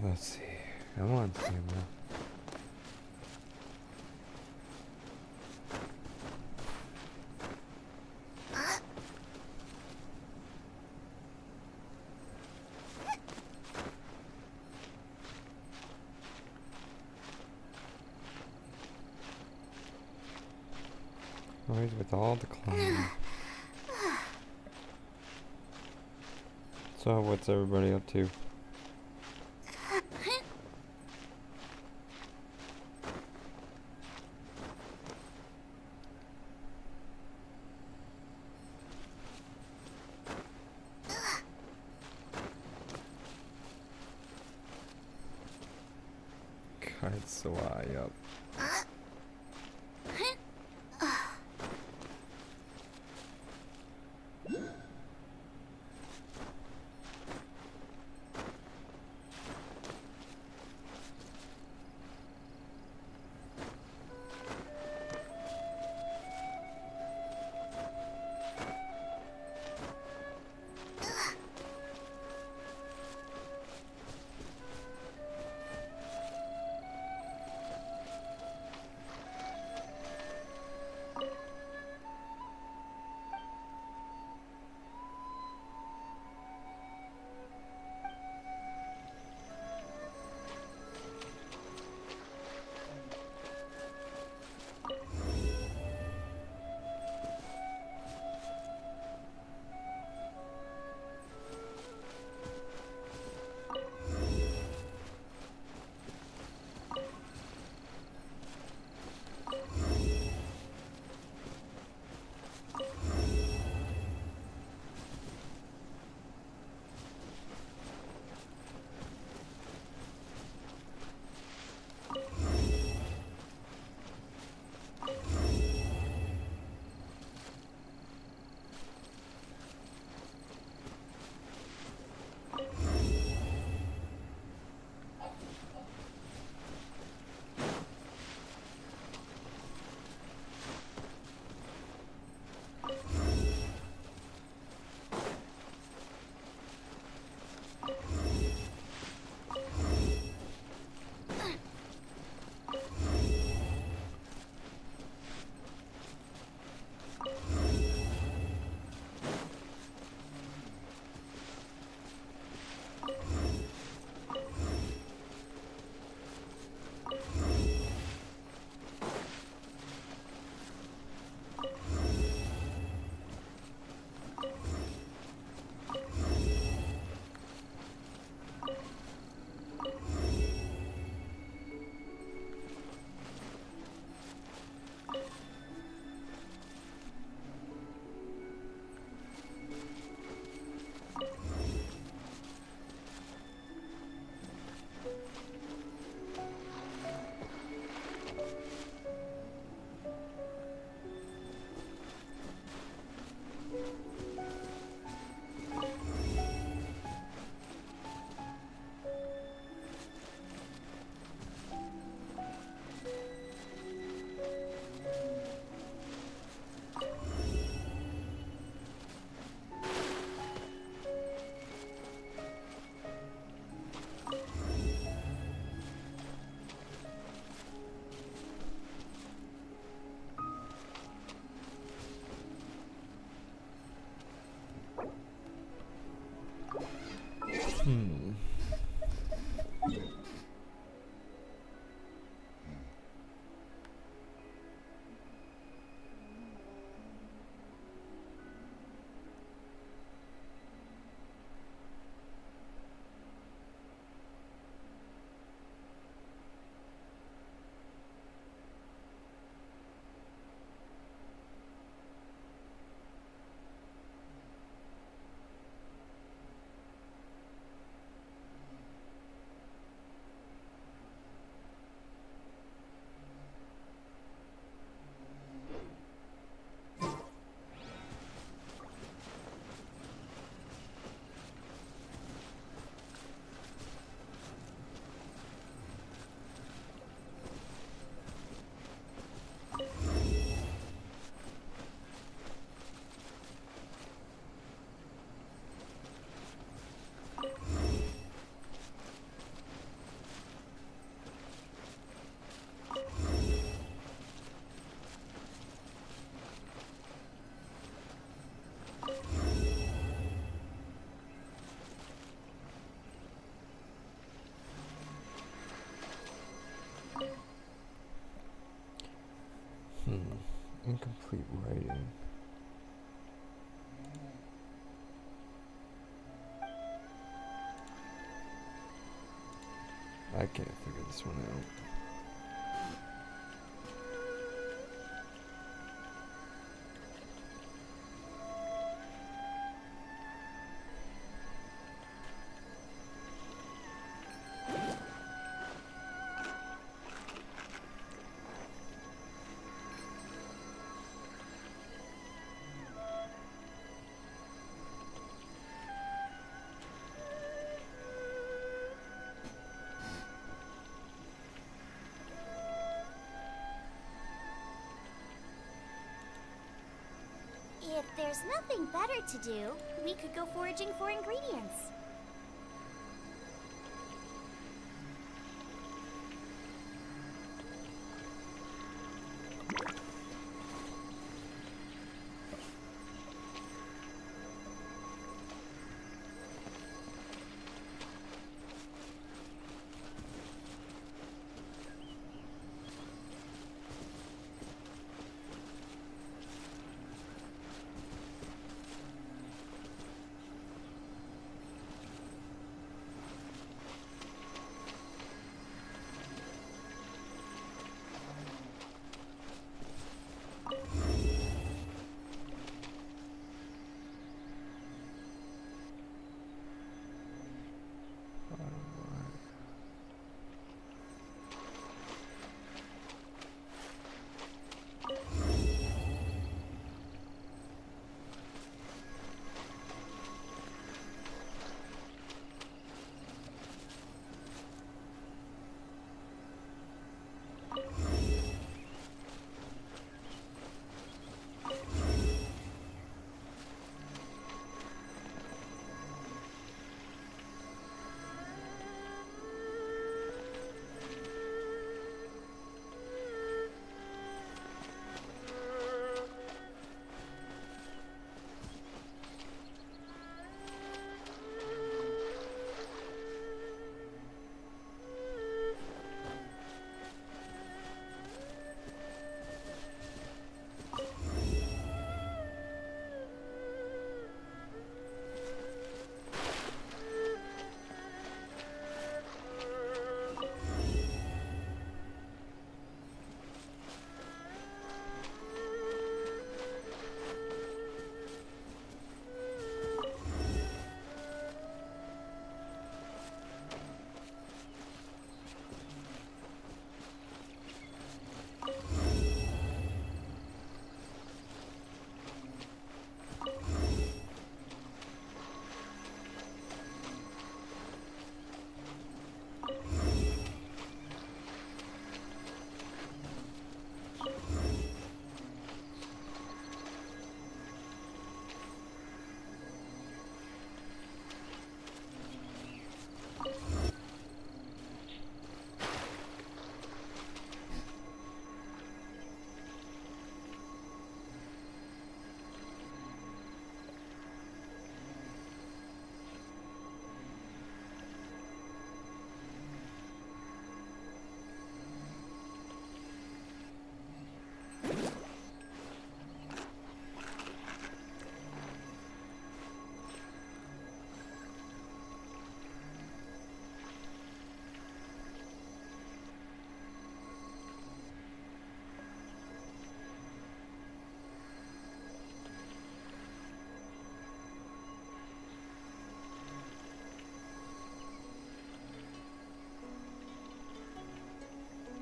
Let's see. Come on, camera. Always with all the climbing. So, what's everybody up to? God, it's so high up. Incomplete writing. I can't figure this one out. If there's nothing better to do, we could go foraging for ingredients.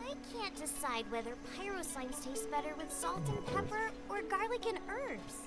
I can't decide whether pyrosines taste better with salt and pepper or garlic and herbs.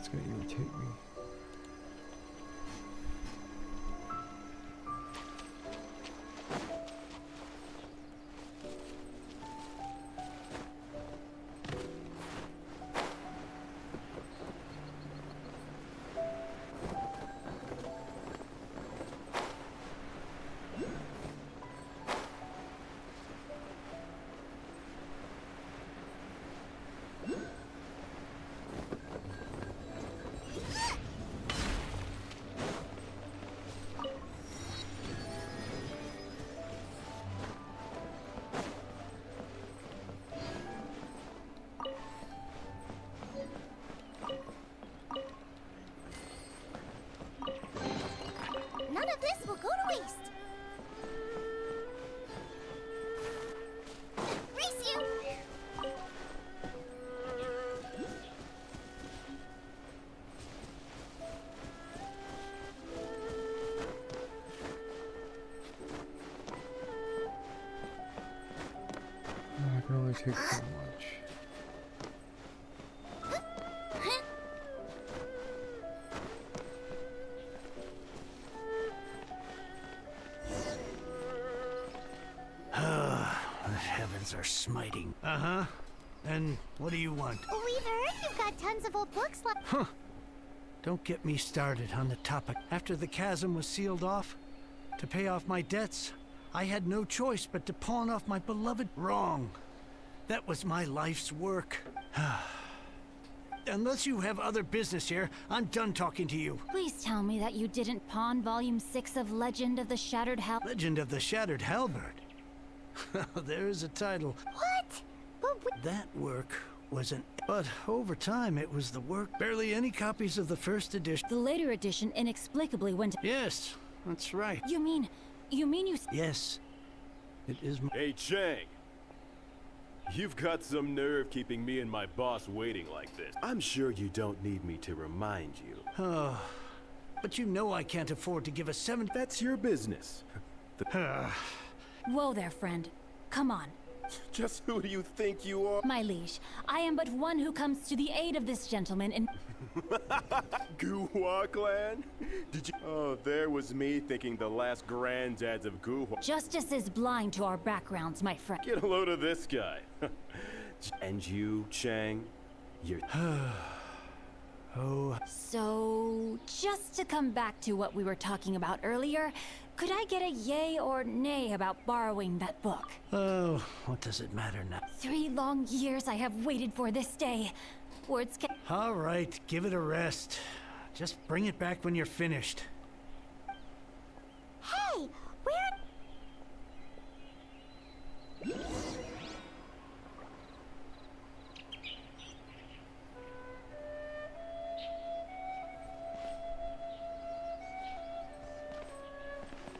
That's gonna irritate me. None of this will go to waste. Race you! Oh, I can only take so much. The heavens are smiting. Uh-huh. And what do you want? We've heard you've got tons of old books like. Huh. Don't get me started on the topic. After the chasm was sealed off, to pay off my debts, I had no choice but to pawn off my beloved. Wrong. That was my life's work. Unless you have other business here, I'm done talking to you. Please tell me that you didn't pawn Volume 6 of Legend of the Shattered Hell. Legend of the Shattered Halberd. There's a title. What? But that work was an... But over time, it was the work. Barely any copies of the first edition. The later edition inexplicably went... Yes, that's right. You mean you... Yes. It is... Hey, Chang. You've got some nerve keeping me and my boss waiting like this. I'm sure you don't need me to remind you. Oh, but you know I can't afford to give a 7... That's your business. Whoa there, friend. Come on. Just who do you think you are? My liege, I am but one who comes to the aid of this gentleman in... Guhua clan? Did you... Oh, there was me thinking the last granddads of Guhua. Justice is blind to our backgrounds, my friend. Get a load of this guy. And you, Chang, you're... Oh. So, just to come back to what we were talking about earlier, could I get a yay or nay about borrowing that book? Oh, what does it matter now? 3 long years I have waited for this day. Words can... All right, give it a rest. Just bring it back when you're finished. Hey,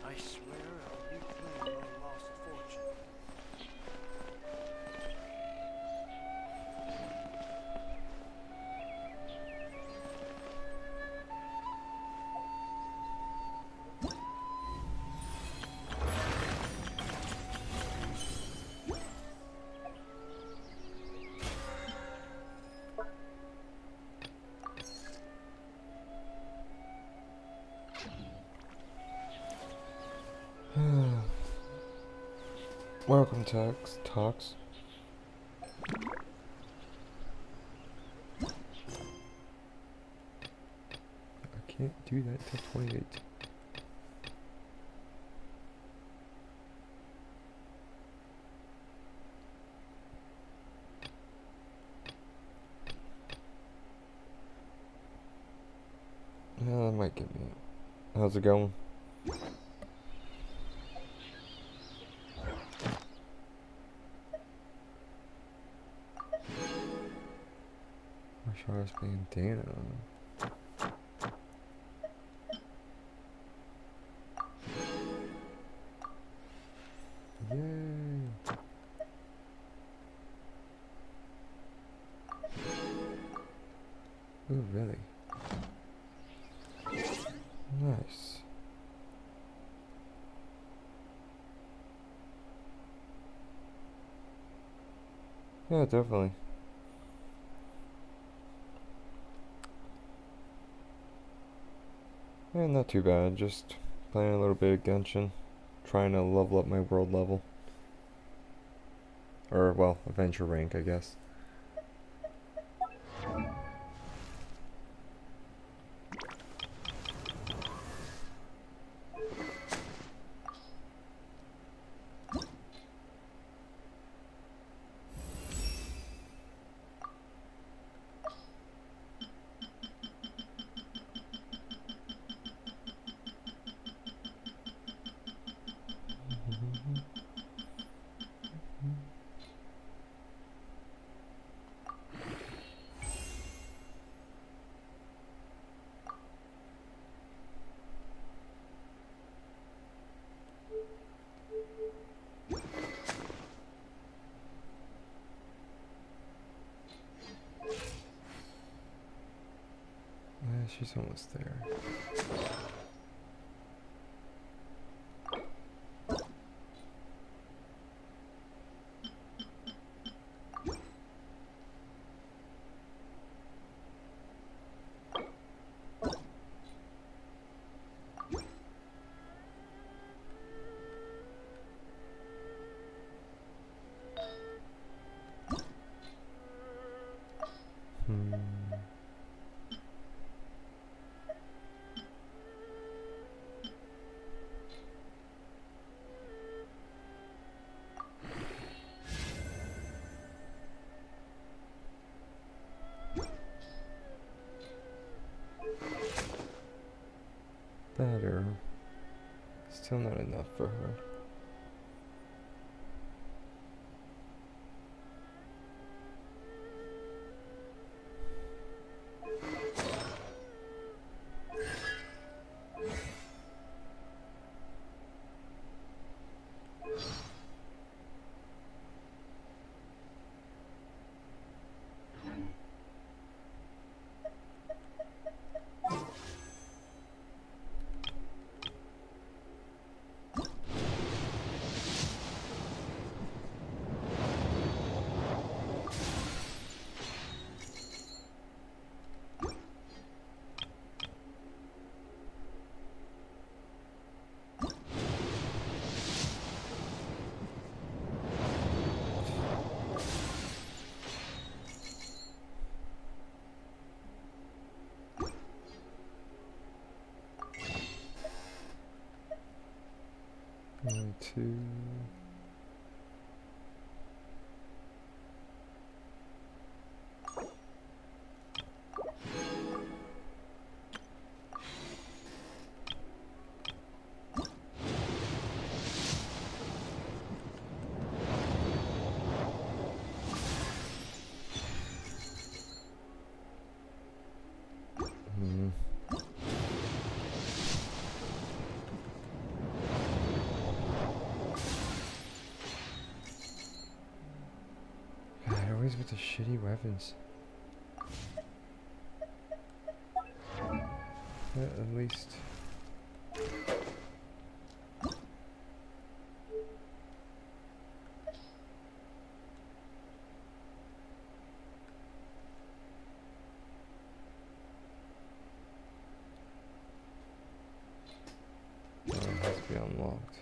I swear I'll reclaim my lost fortune. Welcome, Talks. I can't do that till 28. Yeah, that might get me. How's it going? Charles Bandana. Yay! Ooh, really? Nice. Yeah, definitely. Yeah, not too bad. Just playing a little bit of Genshin. Trying to level up my world level. Or, well, adventure rank, I guess. She's almost there. Better. Still not enough for her. Two. Always with the shitty weapons. At least. Oh, it has to be unlocked.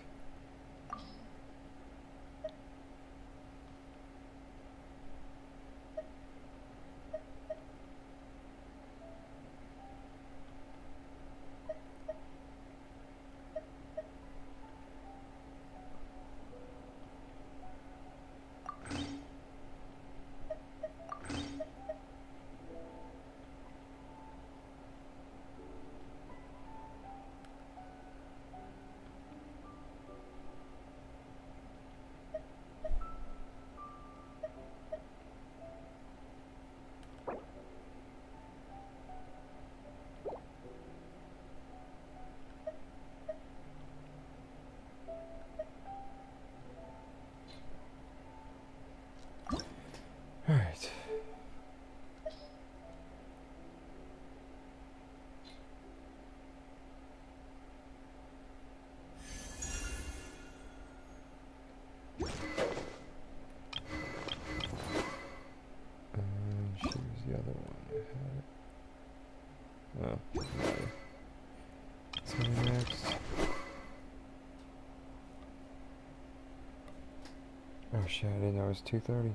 now it's 2:30.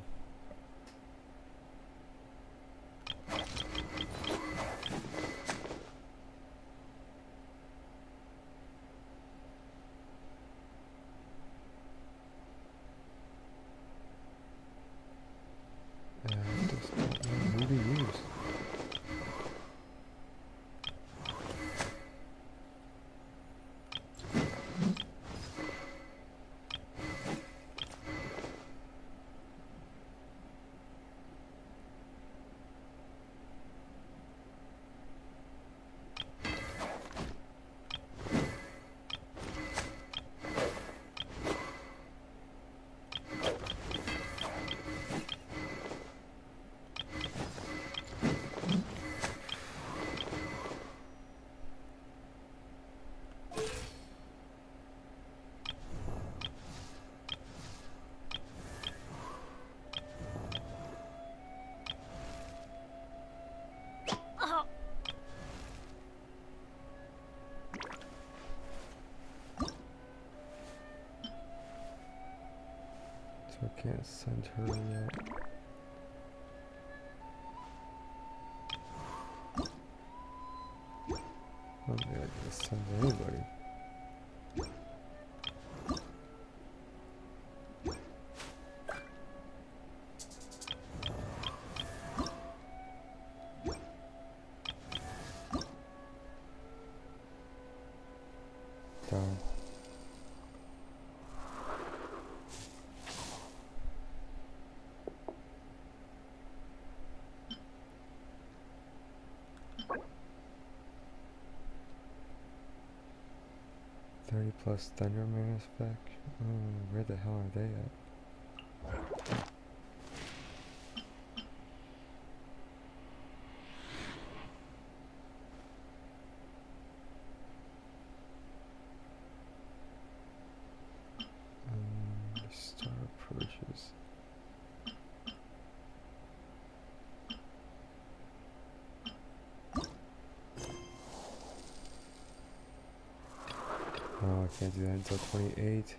And just don't know who to use. So I can't send her yet. I don't think I can send anybody. Darn. Plus Thunder Manufacture. Where the hell are they at? Star approaches. Oh, I can't do that until 28.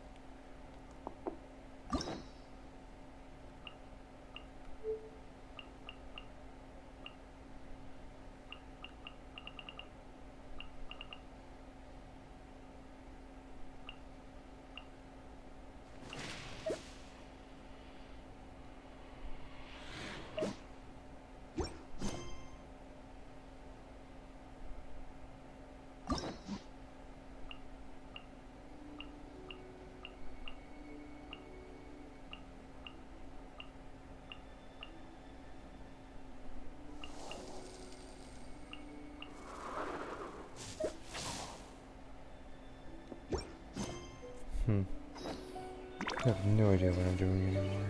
I have no idea what I'm doing anymore.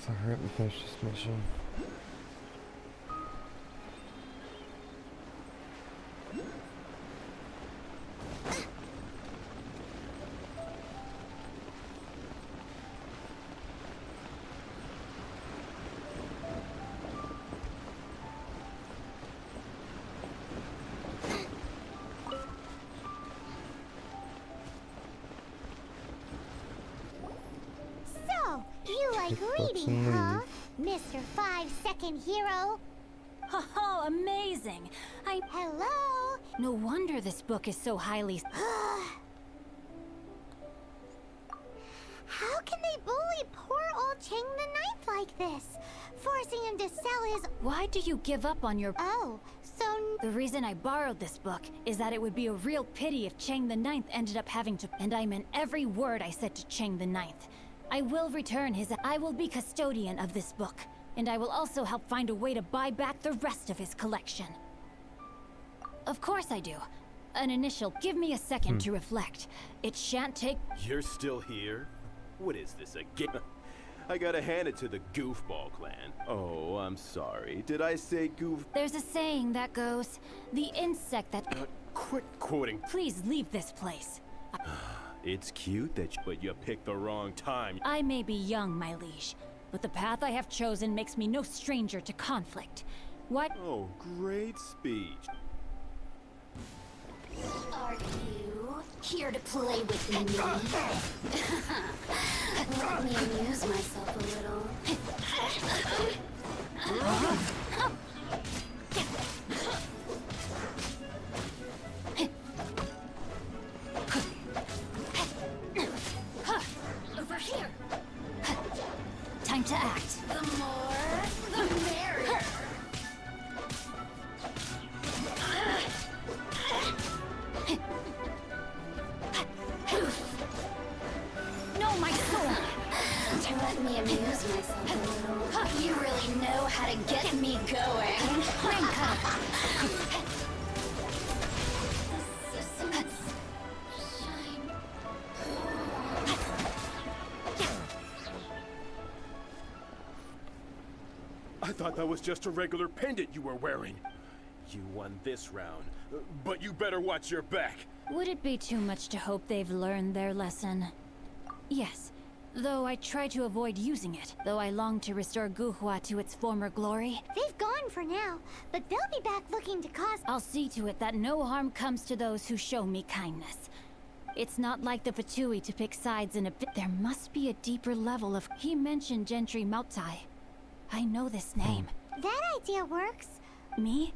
I'll hurry up and finish this mission. So, you like reading, huh? Mr. 5-second hero? Oh, amazing! Hello? No wonder this book is so highly... How can they bully poor old Chang the Ninth like this? Forcing him to sell his... Why do you give up on your... Oh, so... The reason I borrowed this book is that it would be a real pity if Chang the Ninth ended up having to... And I meant every word I said to Chang the Ninth. I will return his... I will be custodian of this book. And I will also help find a way to buy back the rest of his collection. Of course I do. An initial. Give me a second to reflect. It shan't take... You're still here? What is this, a game? I gotta hand it to the Goofball clan. Oh, I'm sorry. Did I say goof? There's a saying that goes, the insect that... Quit quoting. Please leave this place. It's cute but you picked the wrong time. I may be young, my liege, but the path I have chosen makes me no stranger to conflict. What? Oh, great speech. Are you here to play with me? Let me amuse myself a little. Over here! Time to act. The more, the merrier. No, my sword! Let me amuse myself a little. You really know how to get me going. I thought that was just a regular pendant you were wearing. You won this round, but you better watch your back. Would it be too much to hope they've learned their lesson? Yes, though I try to avoid using it, though I long to restore Guhua to its former glory. They've gone for now, but they'll be back looking to cause... I'll see to it that no harm comes to those who show me kindness. It's not like the Fatui to pick sides in a bit. There must be a deeper level of... He mentioned Gentry Mautai. I know this name. That idea works. Me?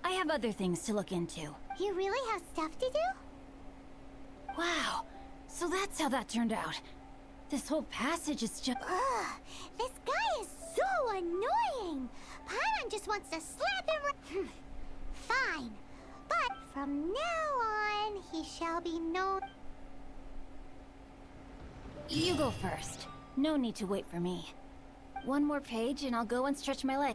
I have other things to look into. You really have stuff to do? Wow. So that's how that turned out. This whole passage is just... Ugh, this guy is so annoying. Paimon just wants to slap him. Fine. But from now on, he shall be known. You go first. No need to wait for me. One more page and I'll go and stretch my leg.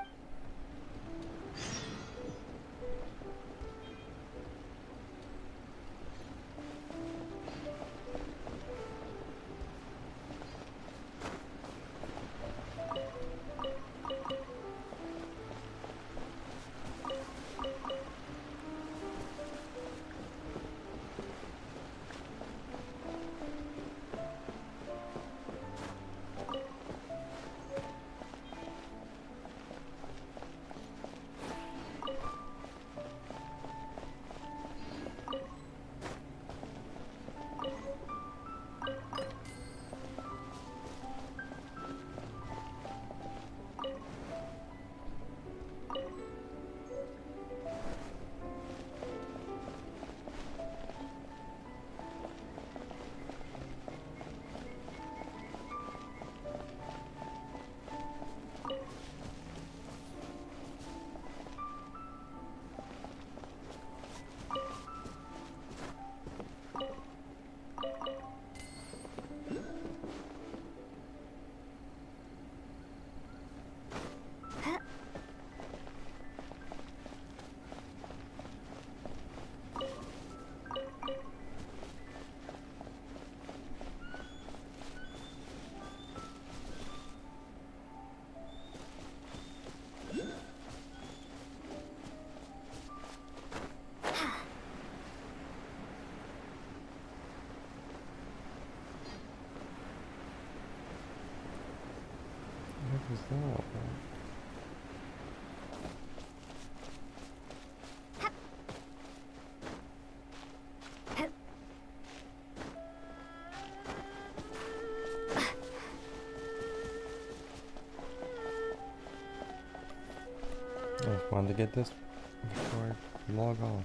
What was that all about? I just wanted to get this before I log off.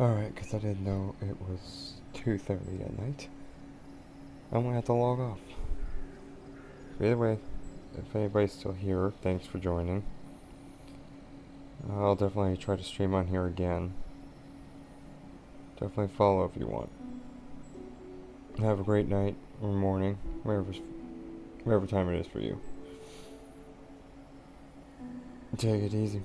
Alright, because I didn't know it was 2:30 at night. I'm gonna have to log off. Either way, if anybody's still here, thanks for joining. I'll definitely try to stream on here again. Definitely follow if you want. Have a great night or morning, whatever time it is for you. Take it easy.